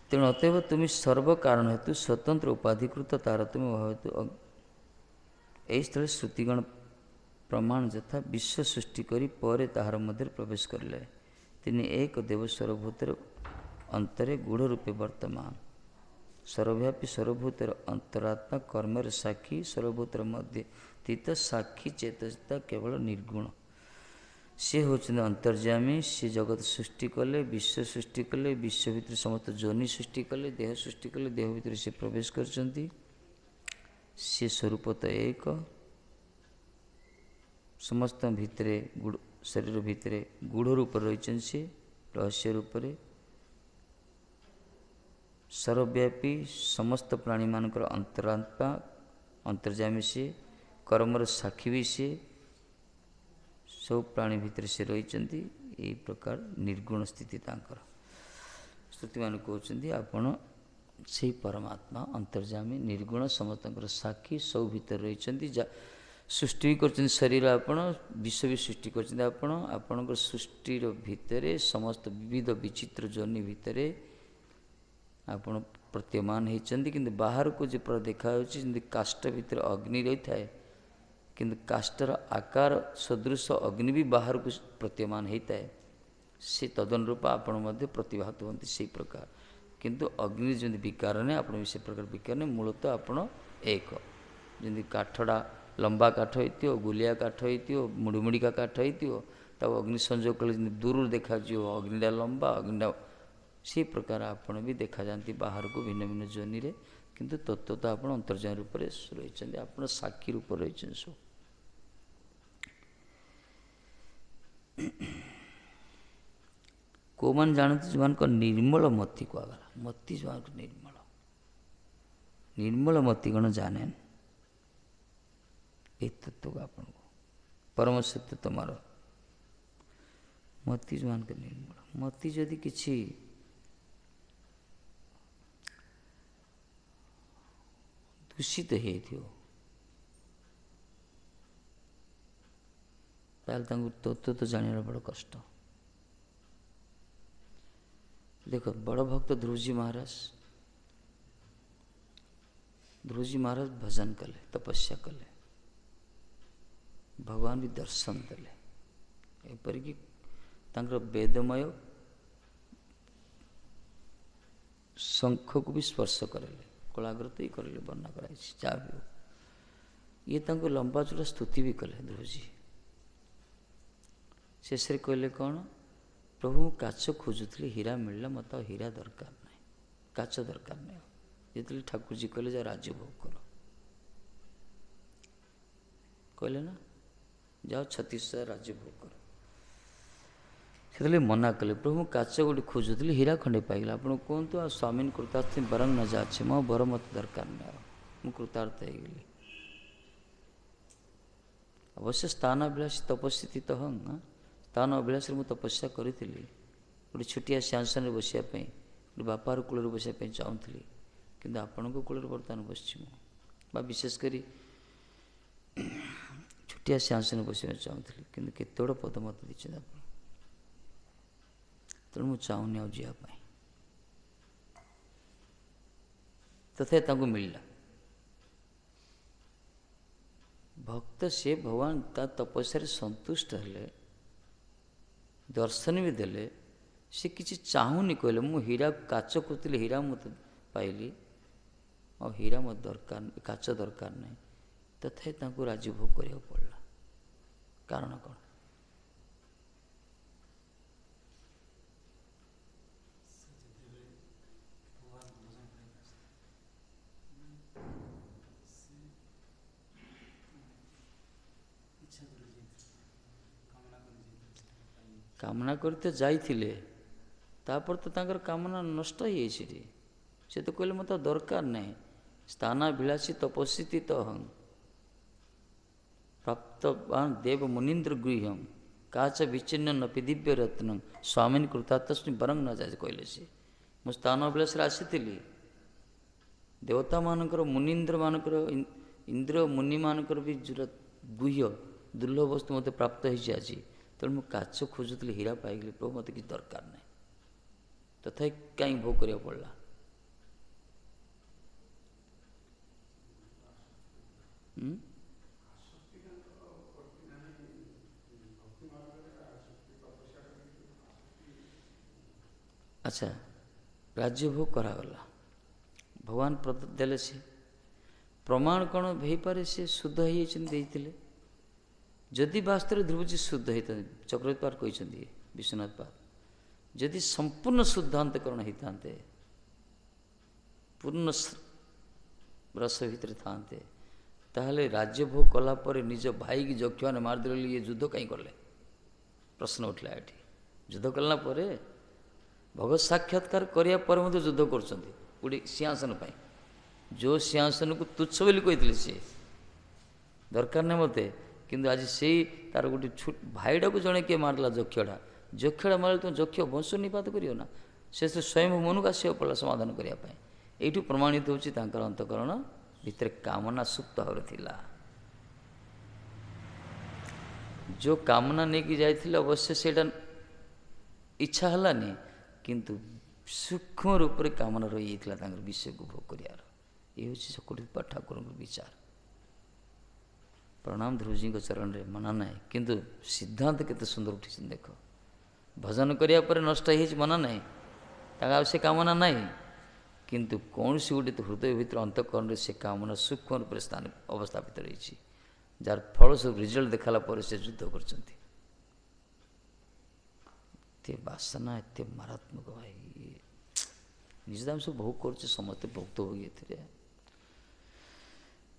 ତେଣୁ ଅତଏବ ତୁମେ ସର୍ବକାରଣ ହେତୁ ସ୍ୱତନ୍ତ୍ର ଉପାଧିକୃତ ତାରତମ୍ୟ ହେତୁ ଏହି ସ୍ଥଳରେ ଶ୍ରୁତିଗଣ ପ୍ରମାଣ ଯଥା ବିଶ୍ୱ ସୃଷ୍ଟି କରି ପରେ ତାହାର ମଧ୍ୟରେ ପ୍ରବେଶ କରିଲେ। ତିନି ଏକ ଦେବ ସର୍ବଭୂତର ଅନ୍ତରେ ଗୂଢ଼ ରୂପେ ବର୍ତ୍ତମାନ, ସର୍ବବ୍ୟାପୀ ସର୍ବଭୂତର ଅନ୍ତରାତ୍ମା, କର୍ମର ସାକ୍ଷୀ, ସର୍ବଭୂତର ମଧ୍ୟ ତୀତ ସାକ୍ଷୀ ଚେତସିତା କେବଳ ନିର୍ଗୁଣ। ସେ ହେଉଛନ୍ତି ଅନ୍ତର୍ଯ୍ୟାମୀ। ସେ ଜଗତ ସୃଷ୍ଟି କଲେ, ବିଶ୍ୱ ସୃଷ୍ଟି କଲେ, ବିଶ୍ୱ ଭିତରେ ସମସ୍ତ ଯୋନି ସୃଷ୍ଟି କଲେ, ଦେହ ସୃଷ୍ଟି କଲେ, ଦେହ ଭିତରେ ସେ ପ୍ରବେଶ କରିଛନ୍ତି। ସେ ସ୍ୱରୂପତଃ ଏକ, ସମସ୍ତଙ୍କ ଭିତରେ ଶରୀର ଭିତରେ ଗୂଢ଼ ରୂପରେ ରହିଛନ୍ତି। ସେ ରହସ୍ୟ ରୂପରେ ସର୍ବବ୍ୟାପୀ, ସମସ୍ତ ପ୍ରାଣୀମାନଙ୍କର ଅନ୍ତରାତ୍ମା, ଅନ୍ତର୍ଯ୍ୟାମୀ ସେ, କର୍ମର ସାକ୍ଷୀ ବି ସେ, ସବୁ ପ୍ରାଣୀ ଭିତରେ ସେ ରହିଛନ୍ତି। ଏହି ପ୍ରକାର ନିର୍ଗୁଣ ସ୍ଥିତି ତାଙ୍କର। ସ୍ତୁତିମାନେ କହୁଛନ୍ତି ଆପଣ ସେହି ପରମାତ୍ମା ଅନ୍ତର୍ଯ୍ୟାମୀ ନିର୍ଗୁଣ, ସମସ୍ତଙ୍କର ସାକ୍ଷୀ, ସବୁ ଭିତରେ ରହିଛନ୍ତି। ସୃଷ୍ଟି ବି କରିଛନ୍ତି ଶରୀର ଆପଣ, ବିଶ୍ୱ ବି ସୃଷ୍ଟି କରିଛନ୍ତି ଆପଣ। ଆପଣଙ୍କର ସୃଷ୍ଟିର ଭିତରେ ସମସ୍ତ ବିବିଧ ବିଚିତ୍ର ଯୋନି ଭିତରେ ଆପଣ ପ୍ରତୀୟମାନ ହେଇଛନ୍ତି। କିନ୍ତୁ ବାହାରକୁ ଯେପରି ଦେଖାଯାଉଛି ଯେମିତି କାଷ୍ଠ ଭିତରେ ଅଗ୍ନି ରହିଥାଏ, କିନ୍ତୁ କାଷ୍ଠର ଆକାର ସଦୃଶ ଅଗ୍ନି ବି ବାହାରକୁ ପ୍ରତୀୟମାନ ହେଇଥାଏ, ସେ ତଦନୁରୂପ ଆପଣ ମଧ୍ୟ ପ୍ରତିଭାତ ହୁଅନ୍ତି ସେହି ପ୍ରକାର। କିନ୍ତୁ ଅଗ୍ନି ଯେମିତି ବିକାର ନାହିଁ, ଆପଣ ବି ସେ ପ୍ରକାର ବିକାର ନାହିଁ। ମୂଳତଃ ଆପଣ ଏକ। ଯେମିତି କାଠଟା ଲମ୍ବା କାଠ ହେଇଥିବ, ଗୁଲିଆ କାଠ ହେଇଥିବ, ମୁଡ଼ିମୁଡ଼ିକା କାଠ ହେଇଥିବ, ତାକୁ ଅଗ୍ନି ସଂଯୋଗ କଲେ ଯେମିତି ଦୂରରୁ ଦେଖାଯିବ ଅଗ୍ନିଟା ଲମ୍ବା, ଅଗ୍ନିଟା ସେହି ପ୍ରକାର ଆପଣ ବି ଦେଖାଯାଆନ୍ତି ବାହାରକୁ ଭିନ୍ନ ଭିନ୍ନ ଯୋନିରେ। କିନ୍ତୁ ତତ୍ତ୍ୱତଃ ଆପଣ ଅନ୍ତର୍ଯାମୀ ରୂପରେ ରହିଛନ୍ତି, ଆପଣ ସାକ୍ଷୀ ରୂପରେ ରହିଛନ୍ତି ସବୁ। କେଉଁମାନେ ଜାଣନ୍ତି? ଯେଉଁମାନଙ୍କ ନିର୍ମଳ ମତି କୁହାଗଲା। ମତି ଯେଉଁମାନଙ୍କ ନିର୍ମଳ, ନିର୍ମଳ ମତି କ'ଣ ଜାଣେନ ଏହି ତତ୍ତ୍ୱକୁ ଆପଣଙ୍କୁ ପରମ ସତ୍ୟ ତମର ମତି ଯେଉଁମାନଙ୍କ ନିର୍ମଳ। ମତି ଯଦି କିଛି ଦୂଷିତ ହେଇଥିବ ତାହେଲେ ତାଙ୍କୁ ତତ୍ତ୍ୱ ତ ଜାଣିବା ବଡ଼ କଷ୍ଟ। ଦେଖ, ବଡ଼ ଭକ୍ତ ଧ୍ରୁବଜୀ ମହାରାଜ ଭଜନ କଲେ, ତପସ୍ୟା କଲେ, ଭଗବାନ ବି ଦର୍ଶନ ଦେଲେ। ଏପରିକି ତାଙ୍କର ବେଦମୟ ଶଙ୍ଖକୁ ବି ସ୍ପର୍ଶ କରିଲେ, କଳାଗ୍ରତ ହିଁ କରିଲେ, ବର୍ଣ୍ଣନା କରାଯାଇଛି। ଯାହା ବି ହଉ, ଇଏ ତାଙ୍କୁ ଲମ୍ବା ଚୂଡ଼ା ସ୍ତୁତି ବି କଲେ ଧ୍ରୁବଜୀ। ଶେଷରେ କହିଲେ କ'ଣ? ପ୍ରଭୁ, ମୁଁ କାଚ ଖୋଜୁଥିଲି, ହୀରା ମିଳିଲା, ମୋତେ ଆଉ ହୀରା ଦରକାର ନାହିଁ, କାଚ ଦରକାର ନାହିଁ। ଯେତେବେଳେ ଠାକୁରଜୀ କହିଲେ ଯାଅ ରାଜଭୋଗ କର, କହିଲେ ନା, ଯାଅ 36,000 ରାଜଭୋଗ କର। ସେତେବେଳେ ମନା କଲେ, ପ୍ରଭୁ ମୁଁ କାଚ ଗୋଟେ ଖୋଜୁଥିଲି, ହୀରା ଖଣ୍ଡେ ପାଇଗଲା, ଆପଣ କୁହନ୍ତୁ ଆଉ ସ୍ୱାମୀନ କୃତାର୍ଥ ବରଂ ନ ଯାଉଛି, ମୋ ବର ମୋତେ ଦରକାର ନାହିଁ, ଆଉ ମୁଁ କୃତାର୍ଥ ହେଇଗଲି। ଅବଶ୍ୟ ସ୍ଥାନ ଅଭିଳାଷୀ ତପସ୍ୱୀ ତ ହଂ, ସ୍ଥାନ ଅଭିଳାଷରେ ମୁଁ ତପସ୍ୟା କରିଥିଲି। ଗୋଟେ ଛୋଟିଆ ସିଂହାସନରେ ବସିବା ପାଇଁ, ଗୋଟେ ବାପାର କୂଳରେ ବସିବା ପାଇଁ ଚାହୁଁଥିଲି, କିନ୍ତୁ ଆପଣଙ୍କ କୂଳରେ ବର୍ତ୍ତମାନ ବସିଛି ମୁଁ। ବା ବିଶେଷ କରି ଛୋଟିଆ ସିଂହାସନରେ ବସିବାକୁ ଚାହୁଁଥିଲି, କିନ୍ତୁ କେତେ ବଡ଼ ପଦ ମୋତେ ଦେଇଛନ୍ତି ଆପଣ। ତେଣୁ ମୁଁ ଚାହୁଁନି ଆଉ ଯିବା ପାଇଁ। ତଥାପି ତାଙ୍କୁ ମିଳିଲା। ଭକ୍ତ ସେ, ଭଗବାନ ତା ତପସ୍ୟାରେ ସନ୍ତୁଷ୍ଟ ହେଲେ, ଦର୍ଶନ ବି ଦେଲେ। ସେ କିଛି ଚାହୁଁନି, କହିଲେ ମୁଁ ହୀରା କାଚ ଖୋଜୁଥିଲି, ହୀରା ମୋତେ ପାଇଲି, ଆଉ ହୀରା ମୋତେ ଦରକାର, କାଚ ଦରକାର ନାହିଁ। ତଥାପି ତାଙ୍କୁ ରାଜଭୋଗ କରିବାକୁ ପଡ଼ିଲା। କାରଣ କ'ଣ? କାମନା କରି ତ ଯାଇଥିଲେ, ତାପରେ ତ ତାଙ୍କର କାମନା ନଷ୍ଟ ହେଇଯାଇଛି ସେଠି। ସେ ତ କହିଲେ ମୋତେ ଦରକାର ନାହିଁ, ସ୍ଥାନାଭିଳାଷୀ ତପସ୍ୱୀ ତ ଅହଂ ପ୍ରାପ୍ତବାନ ଦେବ ମୁନୀନ୍ଦ୍ର ଗୃହ୍ୟମ୍ କାଚ ବିଚ୍ଛିନ୍ନ ନପି ଦିବ୍ୟ ରତ୍ନଂ ସ୍ୱାମୀନ୍ କୃତାର୍ଥସ୍ମି ବରଂ ନ ଯାଏ କହିଲେ। ସେ ମୁଁ ସ୍ଥାନାଭିଳାଷରେ ଆସିଥିଲି, ଦେବତାମାନଙ୍କର ମୁନୀନ୍ଦ୍ରମାନଙ୍କର ଇନ୍ଦ୍ର ମୁନିମାନଙ୍କର ବି ଯେଉଁଟା ଗୁହ୍ୟ ଦୁର୍ଲଭ ବସ୍ତୁ ମୋତେ ପ୍ରାପ୍ତ ହେଇଛି ଆଜି, ତେଣୁ ମୁଁ କାଚ ଖୋଜୁଥିଲି, ହୀରା ପାଇଗଲି, ପ୍ରଭୁ ମୋତେ କିଛି ଦରକାର ନାହିଁ। ତଥାପି କାହିଁ ଭୋଗ କରିବାକୁ ପଡ଼ିଲା? ଆଚ୍ଛା, ରାଜ୍ୟଭୋଗ କରାଗଲା, ଭଗବାନ ଦେଲେ। ସେ ପ୍ରମାଣ କ'ଣ ହେଇପାରେ ସେ ଶୁଦ୍ଧ ହେଇଯାଇଛନ୍ତି ଦେଇଥିଲେ? ଯଦି ବାସ୍ତବରେ ଧ୍ରୁବଜୀ ଶୁଦ୍ଧ ହେଇଥାନ୍ତି, ଚକ୍ରବର୍ତ୍ତୀ ପାଦ କହିଛନ୍ତି, ବିଶ୍ୱନାଥ ପାଦ ଯଦି ସମ୍ପୂର୍ଣ୍ଣ ଶୁଦ୍ଧାନ୍ତକରଣ ହେଇଥାନ୍ତେ, ପୂର୍ଣ୍ଣ ରସ ଭିତରେ ଥାନ୍ତେ, ତାହେଲେ ରାଜ୍ୟଭୋଗ କଲା ପରେ ନିଜ ଭାଇକି ଯକ୍ଷମାନେ ମାରିଦେଲେ, ଇଏ ଯୁଦ୍ଧ କାହିଁ କଲେ? ପ୍ରଶ୍ନ ଉଠିଲା ଏଠି। ଯୁଦ୍ଧ କଲା ପରେ ଭଗବତ ସାକ୍ଷାତକାର କରିବା ପରେ ମଧ୍ୟ ଯୁଦ୍ଧ କରୁଛନ୍ତି ଗୋଟେ ସିଂହାସନ ପାଇଁ। ଯେଉଁ ସିଂହାସନକୁ ତୁଚ୍ଛ ବୋଲି କହିଥିଲେ, ସିଏ ଦରକାର ନାହିଁ ମୋତେ, କିନ୍ତୁ ଆଜି ସେଇ ତାର ଗୋଟେ ଭାଇଟାକୁ ଜଣେ କିଏ ମାରିଲା, ଯକ୍ଷଟା ମାରିଲେ ତୁମେ ଯକ୍ଷ ବଂଶ ନିପାତ କରିବ ନା? ସେ ସ୍ୱୟଂ ମନକୁ ଆସିବାକୁ ପଡ଼ିଲା ସମାଧାନ କରିବା ପାଇଁ। ଏଇଠୁ ପ୍ରମାଣିତ ହେଉଛି ତାଙ୍କର ଅନ୍ତଃକରଣ ଭିତରେ କାମନା ସୁପ୍ତ ଭାବରେ ଥିଲା। ଯେଉଁ କାମନା ନେଇକି ଯାଇଥିଲେ ଅବଶ୍ୟ ସେଇଟା ଇଚ୍ଛା ହେଲାନି, କିନ୍ତୁ ସୂକ୍ଷ୍ମ ରୂପରେ କାମନା ରହିଯାଇଥିଲା ତାଙ୍କର ବିଷୟକୁ ଭୋଗ କରିବାର। ଏ ହେଉଛି ଚକ୍ରବର୍ତ୍ତୀ ଠାକୁରଙ୍କ ବିଚାର। ପ୍ରଣାମ ଧ୍ରୁବଜୀଙ୍କ ଚରଣରେ, ମନା ନାହିଁ, କିନ୍ତୁ ସିଦ୍ଧାନ୍ତ କେତେ ସୁନ୍ଦର ଉଠିଛନ୍ତି ଦେଖ। ଭଜନ କରିବା ପରେ ନଷ୍ଟ ହେଇଯାଇଛି, ମନା ନାହିଁ, ତାଙ୍କ ଆଉ ସେ କାମନା ନାହିଁ, କିନ୍ତୁ କୌଣସି ଗୋଟେ ହୃଦୟ ଭିତରେ ଅନ୍ତଃକରଣରେ ସେ କାମନା ସୂକ୍ଷ୍ମ ରୂପରେ ଅବସ୍ଥାପିତ ରହିଛି, ଯାହାର ଫଳସ୍ୱରୂପ ରିଜଲ୍ଟ ଦେଖାଲା ପରେ ସେ ଯୁଦ୍ଧ କରିଛନ୍ତି। ଏତେ ବାସନା, ଏତେ ମାରାତ୍ମକ ଭାଇ, ନିଜ ଦାମ ସବୁ ଭୋଗ କରୁছে, ସମସ୍ତେ ଭକ୍ତ ହୋଇ ଏଥିରେ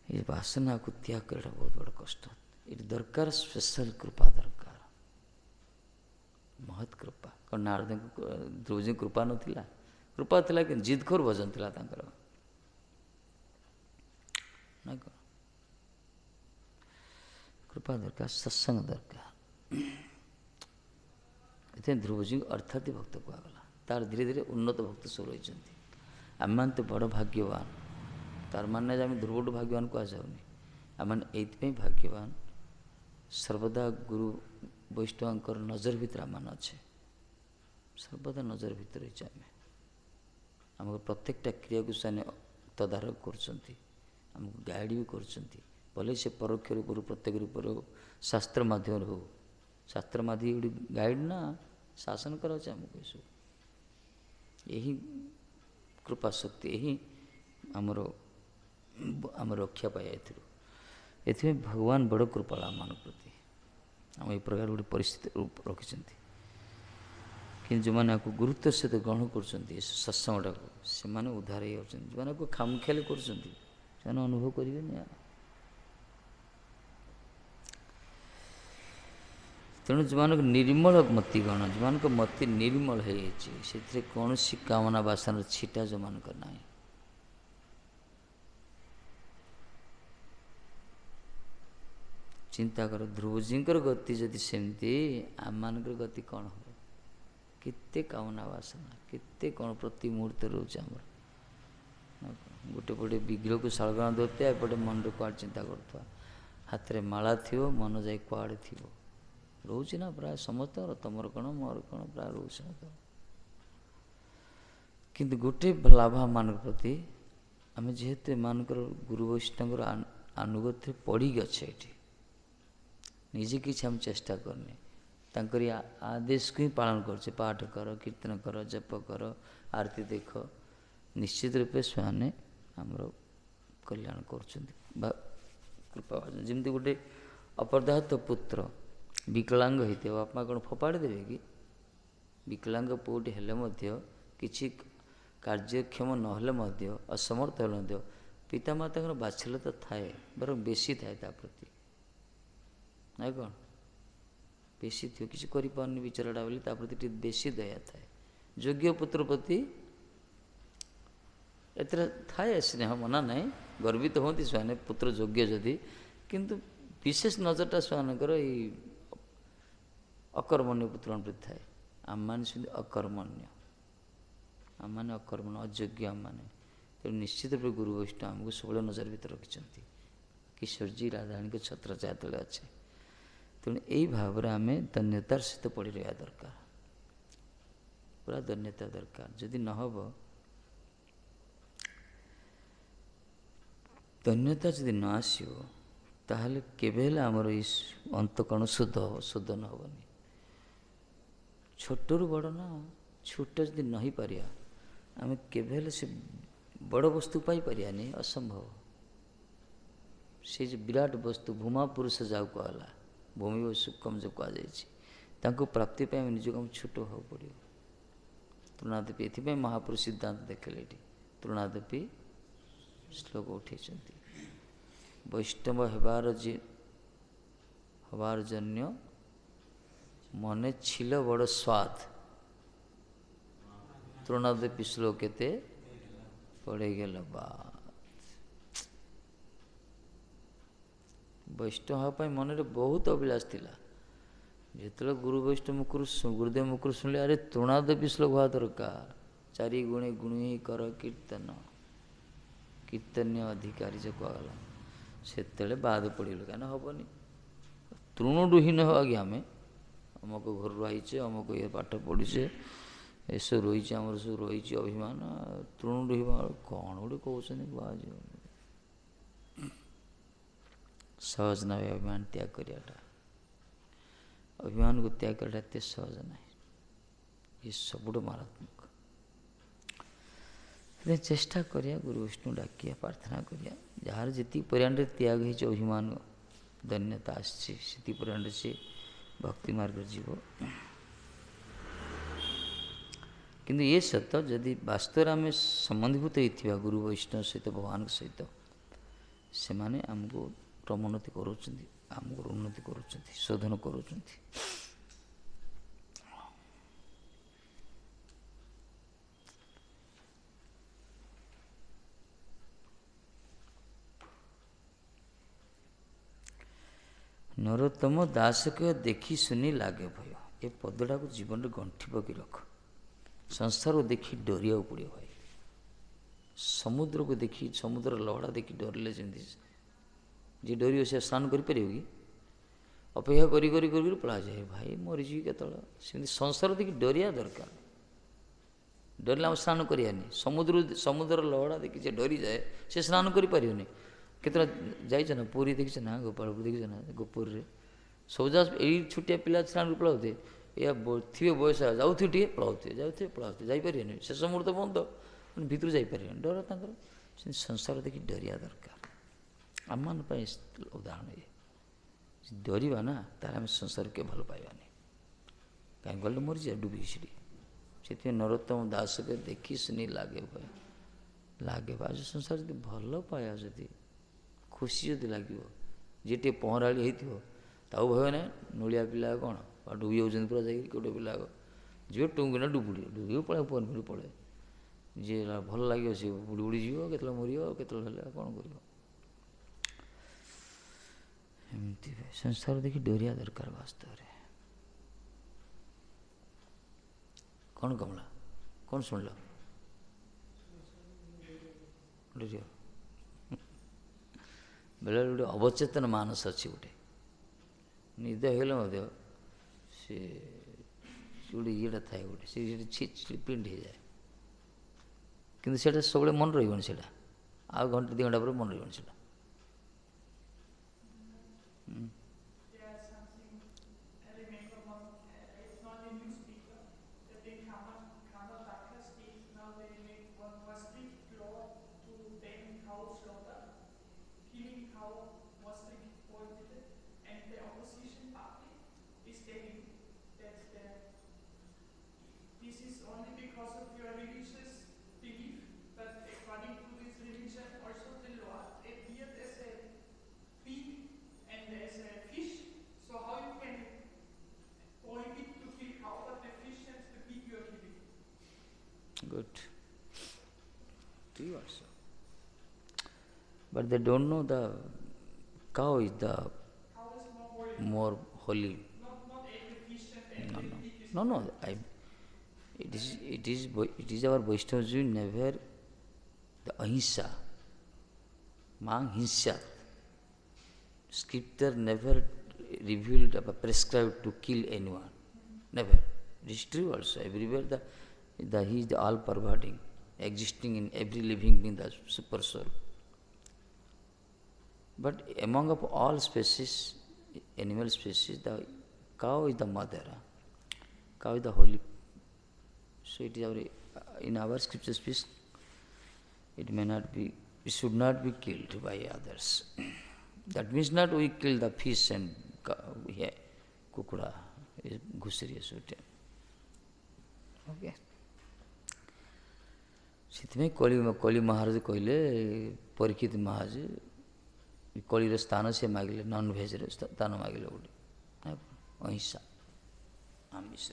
ଏ ବାସନାକୁ ତ୍ୟାଗ କରିବାଟା ବହୁତ ବଡ଼ କଷ୍ଟ। ଏଠି ଦରକାର ସ୍ପେଶାଲ କୃପା ଦରକାର, ମହତ୍ କୃପା। କ'ଣ ନାରଦଙ୍କୁ ଧ୍ରୁବଜୀଙ୍କ କୃପା ନଥିଲା? କୃପା ଥିଲା, କିନ୍ତୁ ଜିଦଖୋର ଭଜନ ଥିଲା ତାଙ୍କର, ନା କ'ଣ? କୃପା ଦରକାର, ସତ୍ସଙ୍ଗ ଦରକାର। ଏଥିପାଇଁ ଧ୍ରୁବଜୀଙ୍କୁ ଅର୍ଥାତ୍ ଭକ୍ତ କୁହାଗଲା। ତାର ଧୀରେ ଧୀରେ ଉନ୍ନତ ଭକ୍ତ ସବୁ ରହିଛନ୍ତି। ଆମେମାନେ ତ ବଡ଼ ଭାଗ୍ୟବାନ, ତାର ମାନେ ଯେ ଆମେ ଧ୍ରୁବଠୁ ଭାଗ୍ୟବାନ କୁହାଯାଉନି। ଆମେମାନେ ଏଇଥିପାଇଁ ଭାଗ୍ୟବାନ, ସର୍ବଦା ଗୁରୁ ବୈଷ୍ଣବଙ୍କର ନଜର ଭିତରେ ଆମମାନେ ଅଛେ, ସର୍ବଦା ନଜର ଭିତରେ ରହିଛୁ ଆମେ। ଆମକୁ ପ୍ରତ୍ୟେକଟା କ୍ରିୟାକୁ ସେମାନେ ତଦାରଖ କରୁଛନ୍ତି, ଆମକୁ ଗାଇଡ଼ ବି କରୁଛନ୍ତି। ଭଲେ ସେ ପରୋକ୍ଷ ରୂପରୁ, ପ୍ରତ୍ୟେକ ରୂପରୁ, ଶାସ୍ତ୍ର ମାଧ୍ୟମରେ ହଉ। ଶାସ୍ତ୍ର ମାଧ୍ୟମ ଗୋଟେ ଗାଇଡ଼ ନା, ଶାସନ କରାଉଛି ଆମକୁ। ଏସବୁ ଏହି କୃପା ଶକ୍ତି, ଏହି ଆମର ରକ୍ଷା ପାଇବା ଏଥିରୁ। ଏଥିପାଇଁ ଭଗବାନ ବଡ଼ କୃପାଳୁ ଆମମାନଙ୍କ ପ୍ରତି। ଆମ ଏହି ପ୍ରକାର ଗୋଟେ ପରିସ୍ଥିତି ରଖିଛନ୍ତି। କିନ୍ତୁ ଯେଉଁମାନେ ଆକୁ ଗୁରୁତ୍ୱ ସହିତ ଗ୍ରହଣ କରୁଛନ୍ତି ସତ୍ସଙ୍ଗଟାକୁ, ସେମାନେ ଉଦ୍ଧାର ହେଇଯାଉଛନ୍ତି। ଯେଉଁମାନେ ଆକୁ ଖାମଖିଆଲି କରୁଛନ୍ତି, ସେମାନେ ଅନୁଭବ କରିବେନି। ତେଣୁ ଯେଉଁମାନଙ୍କ ନିର୍ମଳ ମତିଗଣ, ଯେଉଁମାନଙ୍କ ମତି ନିର୍ମଳ ହେଇଯାଇଛି, ସେଥିରେ କୌଣସି କାମନା ବାସନାର ଛିଟା ଯେଉଁମାନଙ୍କର ନାହିଁ, ଚିନ୍ତା କର, ଧ୍ରୁବଜୀଙ୍କର ଗତି ଯଦି ସେମିତି, ଆମମାନଙ୍କର ଗତି କ'ଣ ହେବ? କେତେ କାମନା ବାସନା, କେତେ କ'ଣ ପ୍ରତି ମୁହୂର୍ତ୍ତରେ ରହୁଛି ଆମର। ଗୋଟେ ପଟେ ବିଗ୍ରହକୁ ଶାଳଗ୍ରାମ ଧରୁଥିବା, ଏପଟେ ମନରେ କୁଆଡ଼େ ଚିନ୍ତା କରୁଥିବା, ହାତରେ ମାଳା ଥିବ, ମନ ଯାଇ କୁଆଡ଼େ ଥିବ। ରହୁଛି ନା ପ୍ରାୟ ସମସ୍ତଙ୍କର, ତମର କ'ଣ ମୋର କ'ଣ, ପ୍ରାୟ ରହୁଛି ସମସ୍ତଙ୍କର। କିନ୍ତୁ ଗୋଟେ ଲାଭ ଆମମାନଙ୍କ ପ୍ରତି, ଆମେ ଯେହେତୁ ଏମାନଙ୍କର ଗୁରୁ ବୈଷ୍ଣବଙ୍କର ଆନୁଗତ୍ୟରେ ପଡ଼ିକି ଅଛେ ଏଠି, ନିଜେ କିଛି ଆମେ ଚେଷ୍ଟା କରୁନେ, ତାଙ୍କରି ଆଦେଶକୁ ହିଁ ପାଳନ କରୁଛେ। ପାଠ କର, କୀର୍ତ୍ତନ କର, ଜପ କର, ଆରତି ଦେଖ, ନିଶ୍ଚିତ ରୂପେ ସେମାନେ ଆମର କଲ୍ୟାଣ କରୁଛନ୍ତି ବା କୃପା। ଯେମିତି ଗୋଟେ ଅପଦାର୍ଥ ପୁତ୍ର ବିକଳାଙ୍ଗ ହେଇଥିବ, ବାପା ମା' କ'ଣ ଫୋପାଡ଼ି ଦେବେ କି? ବିକଳାଙ୍ଗ ପୁଅଟି ହେଲେ ମଧ୍ୟ, କିଛି କାର୍ଯ୍ୟକ୍ଷମ ନହେଲେ ମଧ୍ୟ, ଅସମର୍ଥ ହେଲେ ମଧ୍ୟ, ପିତାମାତାଙ୍କର ବାତ୍ସଲ୍ୟତା ଥାଏ, ବରଂ ବେଶୀ ଥାଏ ତା ପ୍ରତି, ନାଇଁ କ'ଣ? ବେଶୀ ଥିବ କିଛି କରିପାରୁନି ବିଚାରଟା ବୋଲି ତା ପ୍ରତି ଟିକେ ବେଶୀ ଦୟା ଥାଏ। ଯୋଗ୍ୟ ପୁତ୍ର ପ୍ରତି ଏଥିରେ ଥାଏ ସ୍ନେହ, ମନା ନାହିଁ, ଗର୍ବିତ ହୁଅନ୍ତି ସେମାନେ ପୁତ୍ର ଯୋଗ୍ୟ ଯଦି, କିନ୍ତୁ ବିଶେଷ ନଜରଟା ସେମାନଙ୍କର ଏଇ ଅକର୍ମଣ୍ୟ ପୁତ୍ରଙ୍କ ପ୍ରତି ଥାଏ। ଆମମାନେ ସେମିତି ଅକର୍ମଣ୍ୟ, ଆମମାନେ ଅକର୍ମଣ୍ୟ, ଅଯୋଗ୍ୟ ଆମମାନେ। ତେଣୁ ନିଶ୍ଚିତ ଭାବେ ଗୁରୁ ବୈଷ୍ଣବ ଆମକୁ ସବୁବେଳେ ନଜର ଭିତରେ ରଖିଛନ୍ତି। କିଶୋରଜୀ ରାଧାରାଣୀଙ୍କ ଛତ୍ରଛାୟା ତଳେ ଅଛି। ତେଣୁ ଏଇ ଭାବରେ ଆମେ ଧନ୍ୟତାର ସହିତ ପଡ଼ି ରହିବା ଦରକାର, ପୁରା ଧନ୍ୟତା ଦରକାର। ଯଦି ନ ହେବ, ଧନ୍ୟତା ଯଦି ନ ଆସିବ, ତାହେଲେ କେବେ ହେଲେ ଆମର ଏଇ ଅନ୍ତଃକରଣ ଶୁଦ୍ଧ ହେବ, ଶୋଧନ ହେବନି। ଛୋଟରୁ ବଡ଼ ନା, ଛୋଟ ଯଦି ନ ହେଇପାରିବା ଆମେ କେବେ ହେଲେ ସେ ବଡ଼ ବସ୍ତୁ ପାଇପାରିବାନି, ଅସମ୍ଭବ। ସେ ଯେଉଁ ବିରାଟ ବସ୍ତୁ ଭୂମା ପୁରୁଷ ଯାହାକୁ କୁହାଗଲା, ଭୂମି ସୂକ୍ଷ୍ମ ଯେଉଁ କୁହାଯାଇଛି, ତାଙ୍କୁ ପ୍ରାପ୍ତି ପାଇଁ ଆମେ ନିଜକୁ ଆମେ ଛୋଟ ହେବାକୁ ପଡ଼ିବ। ତୃଣାଦପି, ଏଥିପାଇଁ ମହାପୁରୁଷ ସିଦ୍ଧାନ୍ତ ଦେଖେଇଲେ ଏଠି ତୃଣାଦପି ଶ୍ଲୋକ ଉଠେଇଛନ୍ତି। ବୈଷ୍ଣବ ହେବାର ଜନ୍ୟ ମନେ ছিল ବଡ଼ ସ୍ୱାଦ, ତୃଣାଦପି ଶ୍ଲୋକ କେତେ ପଢ଼େଇଗଲ ବାଦ। ବୈଷ୍ଣବ ହେବା ପାଇଁ ମନରେ ବହୁତ ଅଭିଳାଷ ଥିଲା। ଯେତେବେଳେ ଗୁରୁ ବୈଷ୍ଣବ ମୁଖରୁ, ଗୁରୁଦେବ ମୁଖରୁ ଶୁଣିଲେ, ଆରେ ତୃଣାଦପି ଶ୍ଲୋକ ହବା ଦରକାର, ଚାରି ଗୁଣେ ଗୁଣୀ କର କୀର୍ତ୍ତନ, କୀର୍ତ୍ତନ୍ୟ ଅଧିକାରୀ ଯେ କୁହାଗଲା, ସେତେବେଳେ ବାଦ ପଡ଼ିଗଲୁ। କାହିଁକିନା ହେବନି, ତୃଣରୁ ହୀନ ହେବା କି ଆମେ, ଅମକ ଘରରୁ ଆଇଛେ, ଅମକ ଇଏ ପାଠ ପଢ଼ିଛେ, ଏସବୁ ରହିଛି, ଆମର ସବୁ ରହିଛି ଅଭିମାନ, ତୃଣରୁ ହିବା କ'ଣ ଗୋଟେ କହୁଛନ୍ତି କୁହାଯିବ। ସହଜ ନାହିଁ ଅଭିମାନ ତ୍ୟାଗ କରିବାଟା, ଅଭିମାନକୁ ତ୍ୟାଗ କରିବାଟା ଏତେ ସହଜ ନାହିଁ, ଏ ସବୁଠୁ ମାରାତ୍ମକ। ସେଥିପାଇଁ ଚେଷ୍ଟା କରିବା, ଗୁରୁ ବିଷ୍ଣୁ ଡାକିବା, ପ୍ରାର୍ଥନା କରିବା, ଯାହାର ଯେତିକି ପରିମାଣରେ ତ୍ୟାଗ ହେଇଛି, ଅଭିମାନ ଧନ୍ୟତା ଆସିଛି, ସେତିକି ପରିମାଣରେ ସେ ଭକ୍ତି ମାର୍ଗରେ ଯିବ। କିନ୍ତୁ ଏ ସତ, ଯଦି ବାସ୍ତବରେ ଆମେ ସମ୍ବନ୍ଧୀଭୂତ ହେଇଥିବା ଗୁରୁ ବୈଷ୍ଣବ ସହିତ, ଭଗବାନଙ୍କ ସହିତ, ସେମାନେ ଆମକୁ କ୍ରମୋନ୍ନତି କରୁଛନ୍ତି, ଆମକୁ ଉନ୍ନତି କରୁଛନ୍ତି, ଶୋଧନ କରୁଛନ୍ତି। ନରୋତ୍ତମ ଦାସକ ଦେଖି ଶୁନି ଲାଗେ ଭୟ, ଏ ପଦଟାକୁ ଜୀବନରେ ଗଣ୍ଠି ପକାଇ ରଖ। ସଂସାରକୁ ଦେଖି ଡରିବାକୁ ପଡ଼ିବ ଭାଇ। ସମୁଦ୍ରକୁ ଦେଖି, ସମୁଦ୍ର ଲହଡ଼ା ଦେଖି ଡରିଲେ ଯେମିତି, ଯିଏ ଡରିବ ସେ ସ୍ନାନ କରିପାରିବ କି? ଅପେକ୍ଷା କରି କରି କରି କରି ପଳାଯାଏ, ଭାଇ ମରିଯିବି କେତେବେଳେ। ସେମିତି ସଂସାର ଦେଖି ଡରିବା ଦରକାର। ଡରିଲେ ଆମେ ସ୍ନାନ କରିବାନି। ସମୁଦ୍ର ଲହଡ଼ା ଦେଖି ଯେ ଡରିଯାଏ, ସେ ସ୍ନାନ କରିପାରିବନି। କେତେବେଳେ ଯାଇଛ ନା ପୁରୀ ଦେଖିଛ ନା, ଗୋପାଳପୁର ଦେଖିଛ ନା, ଗୋପୁରରେ ସବୁ ଯା ଏଇ ଛୋଟିଆ ପିଲା ସ୍ନାନକୁ ପଳାଉଥିବେ, ଏଇଆ ଥିବେ ବୟସ, ଯାଉଥିବେ ଟିକେ ପଳାଉଥିବେ, ଯାଉଥିବେ ପଳାଉଥିବେ, ଯାଇପାରିବେନି, ଶେଷ ମୁହୂର୍ତ୍ତ ବନ୍ଦ, ଭିତରୁ ଯାଇପାରିବେନି, ଡର ତାଙ୍କର। ସେମିତି ସଂସାର ଦେଖି ଡରିବା ଦରକାର। ଆମମାନଙ୍କ ପାଇଁ ଉଦାହରଣ ଇଏ, ଡରିବା ନା, ତାହେଲେ ଆମେ ସଂସାର କିଏ ଭଲ ପାଇବାନି। କାହିଁ ଗଲେ ମରିଯିବା ଡୁବିକି ସେଠି। ସେଥିପାଇଁ ନରୋତ୍ତମ ଦାସକେ ଦେଖି ଶୁନି ଲାଗେ ଭୟ, ଲାଗେ ଭୟ। ସଂସାର ଯଦି ଭଲ ପାଇବା, ଯଦି ଖୁସି ଯଦି ଲାଗିବ, ଯିଏ ଟିକେ ପହଁରାଳି ହେଇଥିବ ତାକୁ ଭୟ ନାହିଁ। ନୋଳିଆ ପିଲା କ'ଣ ଡୁବି ଯାଉଛନ୍ତି ପୁରା, ଯାଇକି ଗୋଟେ ପିଲା ଯିବେ ଟୁଙ୍କିନା ଡୁବିବ ପଳାଏ, ପହଁରି ପଳାଏ। ଯିଏ ଭଲ ଲାଗିବ ସିଏ ବୁଡ଼ି ବୁଡ଼ି ଯିବ, କେତେବେଳେ ମରିବ, କେତେବେଳେ ହେଲେ କ'ଣ କରିବ। ଏମିତି ସଂସାର ଦେଖି ଡରିବା ଦରକାର ବାସ୍ତବରେ। କ'ଣ କମଳା, କ'ଣ ଶୁଣିଲ? ଡରିବ ବେଳେବେଳେ ଗୋଟେ ଅବଚେତନ ମାନସ ଅଛି, ଗୋଟେ ନିଦ ହେଇଗଲେ ମଧ୍ୟ ସେ ଗୋଟେ ଇଏଟା ଥାଏ, ଗୋଟେ ସେଠି ପ୍ରିଣ୍ଟ ହେଇଯାଏ। କିନ୍ତୁ ସେଇଟା ସବୁବେଳେ ମନେ ରହିବନି, ସେଇଟା ଆଉ ଘଣ୍ଟେ 2 ଘଣ୍ଟା ପରେ ମନେ ରହିବନି ସେଇଟା। Good. You also. But they don't know the cow is the more holy. No, no, no, no. It is our Vaishnavas never the ahimsa, mang hinsat. Scripture never revealed or prescribed to kill anyone. Never. It is true also. Everywhere he is the all pervading, existing in every living being, the super soul. But among of all species, animal species, the cow is the mother. Cow is the holy. So it is in our scripture speech, it should not be killed by others. That means not we kill the fish and kukura, ghusri, okay. ସେଥିପାଇଁ କଳି ମହାରାଜ କହିଲେ ପରୀକ୍ଷିତ ମହାରାଜ କଳିର ସ୍ଥାନ ସେ ମାଗିଲେ ନନଭେଜର ସ୍ଥାନ ମାଗିଲେ ଗୋଟେ ଅହିଂସା ଆମିଷ।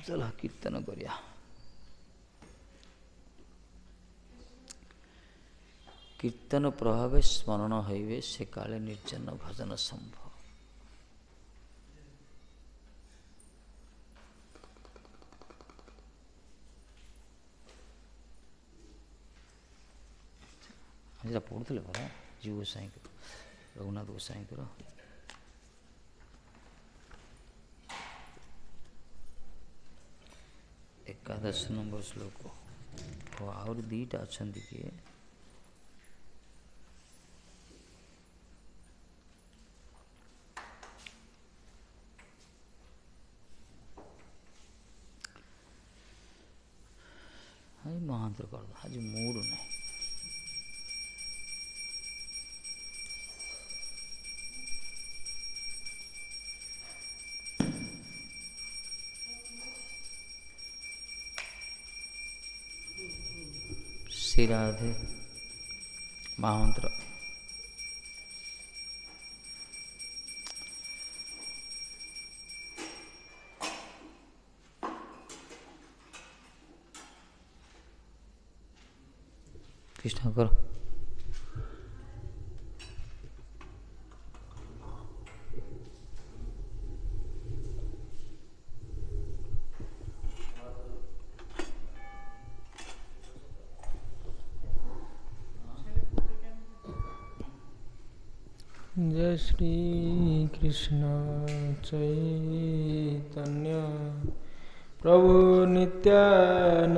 ଚାଲ କୀର୍ତ୍ତନ କରିବା। କୀର୍ତ୍ତନ ପ୍ରଭାବେ ସ୍ମରଣ ହଇବେ ସେ କାଳେ ନିର୍ଜନ ଭଜନ ସମ୍ଭବ। ସେଟା ପଢ଼ୁଥିଲେ ପରା ଜୀବ ଗୋସାଇଁଙ୍କର ରଘୁନାଥ ଗୋସାଇଁଙ୍କର ଏକାଦଶ ନମ୍ବର ଶ୍ଲୋକ। ଆହୁରି ଦୁଇଟା ଅଛନ୍ତି କିଏ? ଆଜି ମହାନ୍ତ୍ର କରିଦେବା, ଆଜି ମୁଡ଼ ନାହିଁ। श्री राधे महामंत्र। कृष्ण करो। जय श्री कृष्ण चैतन्य प्रभु नित्यानंद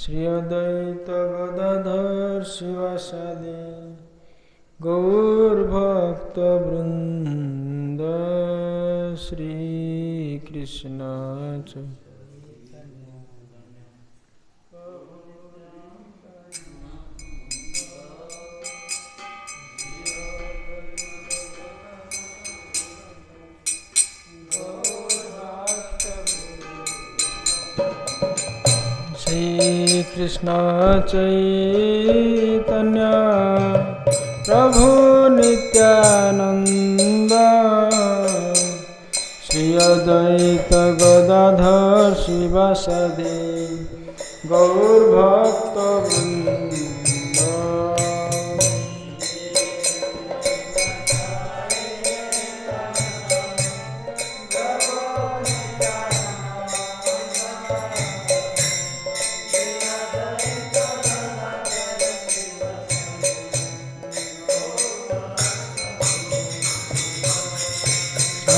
श्री अद्वैत गदाधर शिवासादि गौर भक्त वृंद श्री कृष्ण श्री कृष्ण चैतन्य प्रभु नित्यानंद श्री अद्वैत गदाधर शिवासादि गौर भक्त वृंद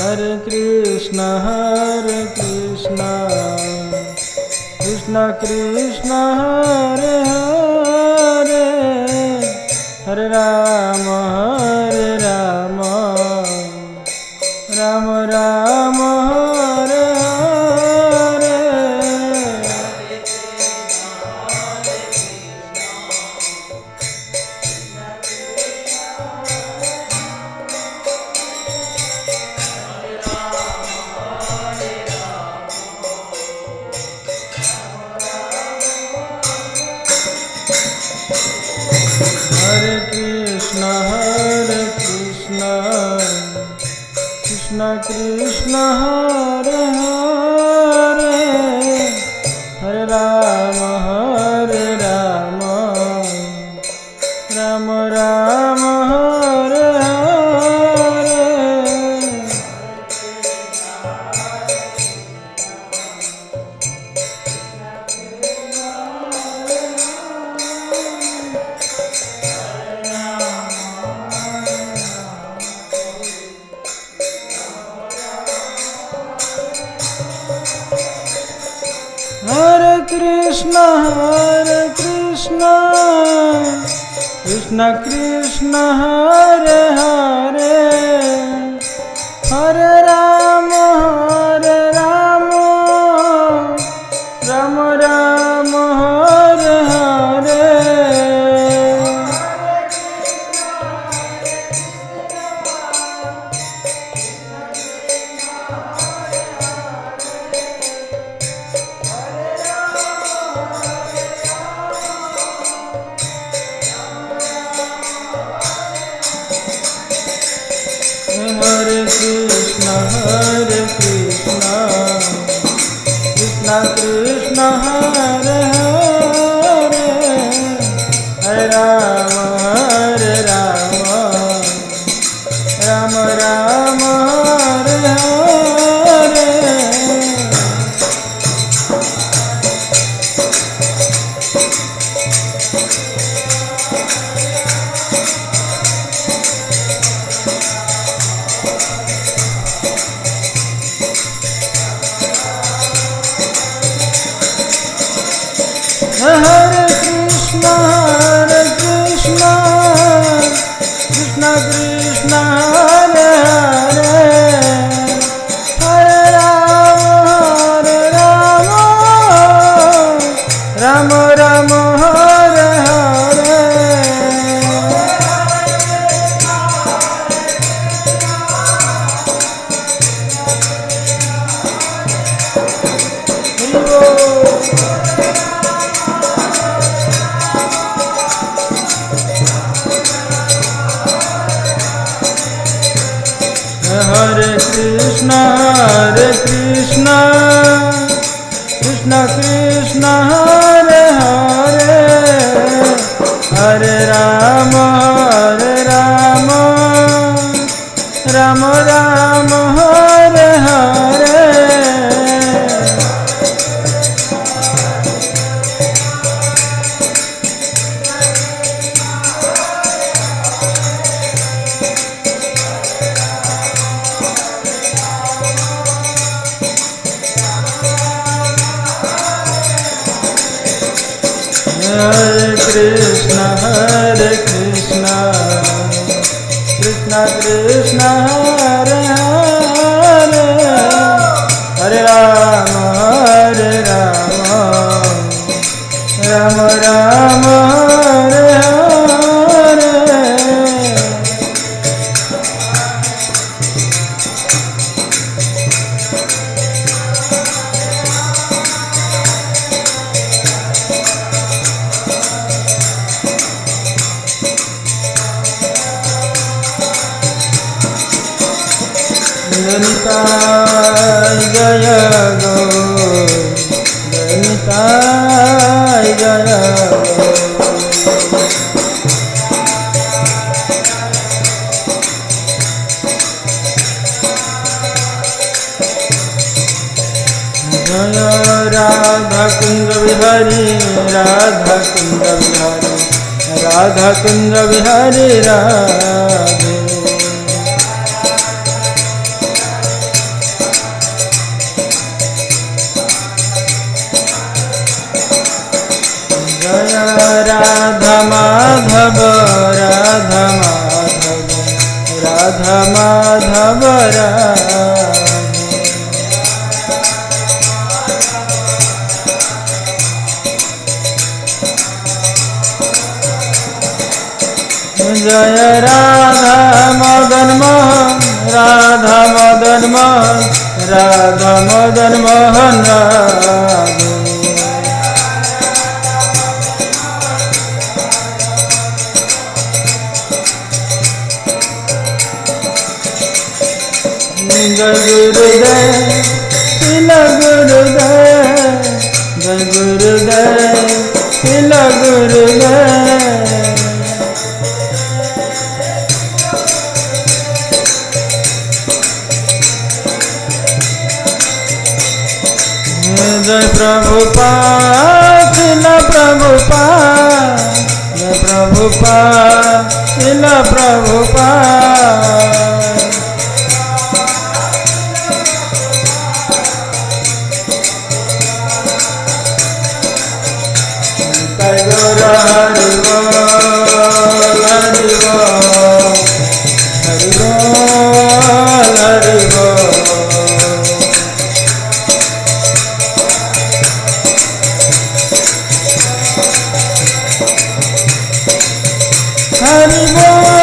हरे Krishna Krishna Krishna Hare Hare Hare Ram Ram Ram Hare Hare Hare Krishna Krishna Krishna Hare Hare Hare Krishna, Krishna Krishna, Hare Hare, Hare Rama, Rama Rama, Hare Hare. Hare Krishna, Krishna Krishna, Hare Hare, Hare Rama, Rama Rama, Hare Hare. Hare Krishna, Krishna Krishna, Hare Hare, Hare Rama, Rama Rama, Hare Hare. Hare Krishna, Krishna Krishna, Hare Hare, Hare Rama, Rama Rama, Hare Hare. Hare Krishna, Krishna Krishna, Hare Hare, Hare Rama, Rama Rama, Hare Hare. Nitai Jaya Gaur, Nitai Jaya Gaur. Jaya Radha Kunda Vihari, Radha Kunda Vihari, Radha Kunda Vihari, Radhe. Jaya Radha Madhav, Radha Madhav, Radha Madhav, Radhe. Jaya Radha Madan Mohan, Radha Madan Mohan, Radha Madan Mohan, Radhe. Jai Gurudev, Sila Gurudev, Jai Gurudev, Sila Gurudev. Jai Prabhupada, Sila Prabhupada, Jai Prabhupada, Sila Prabhupada. Hari बोल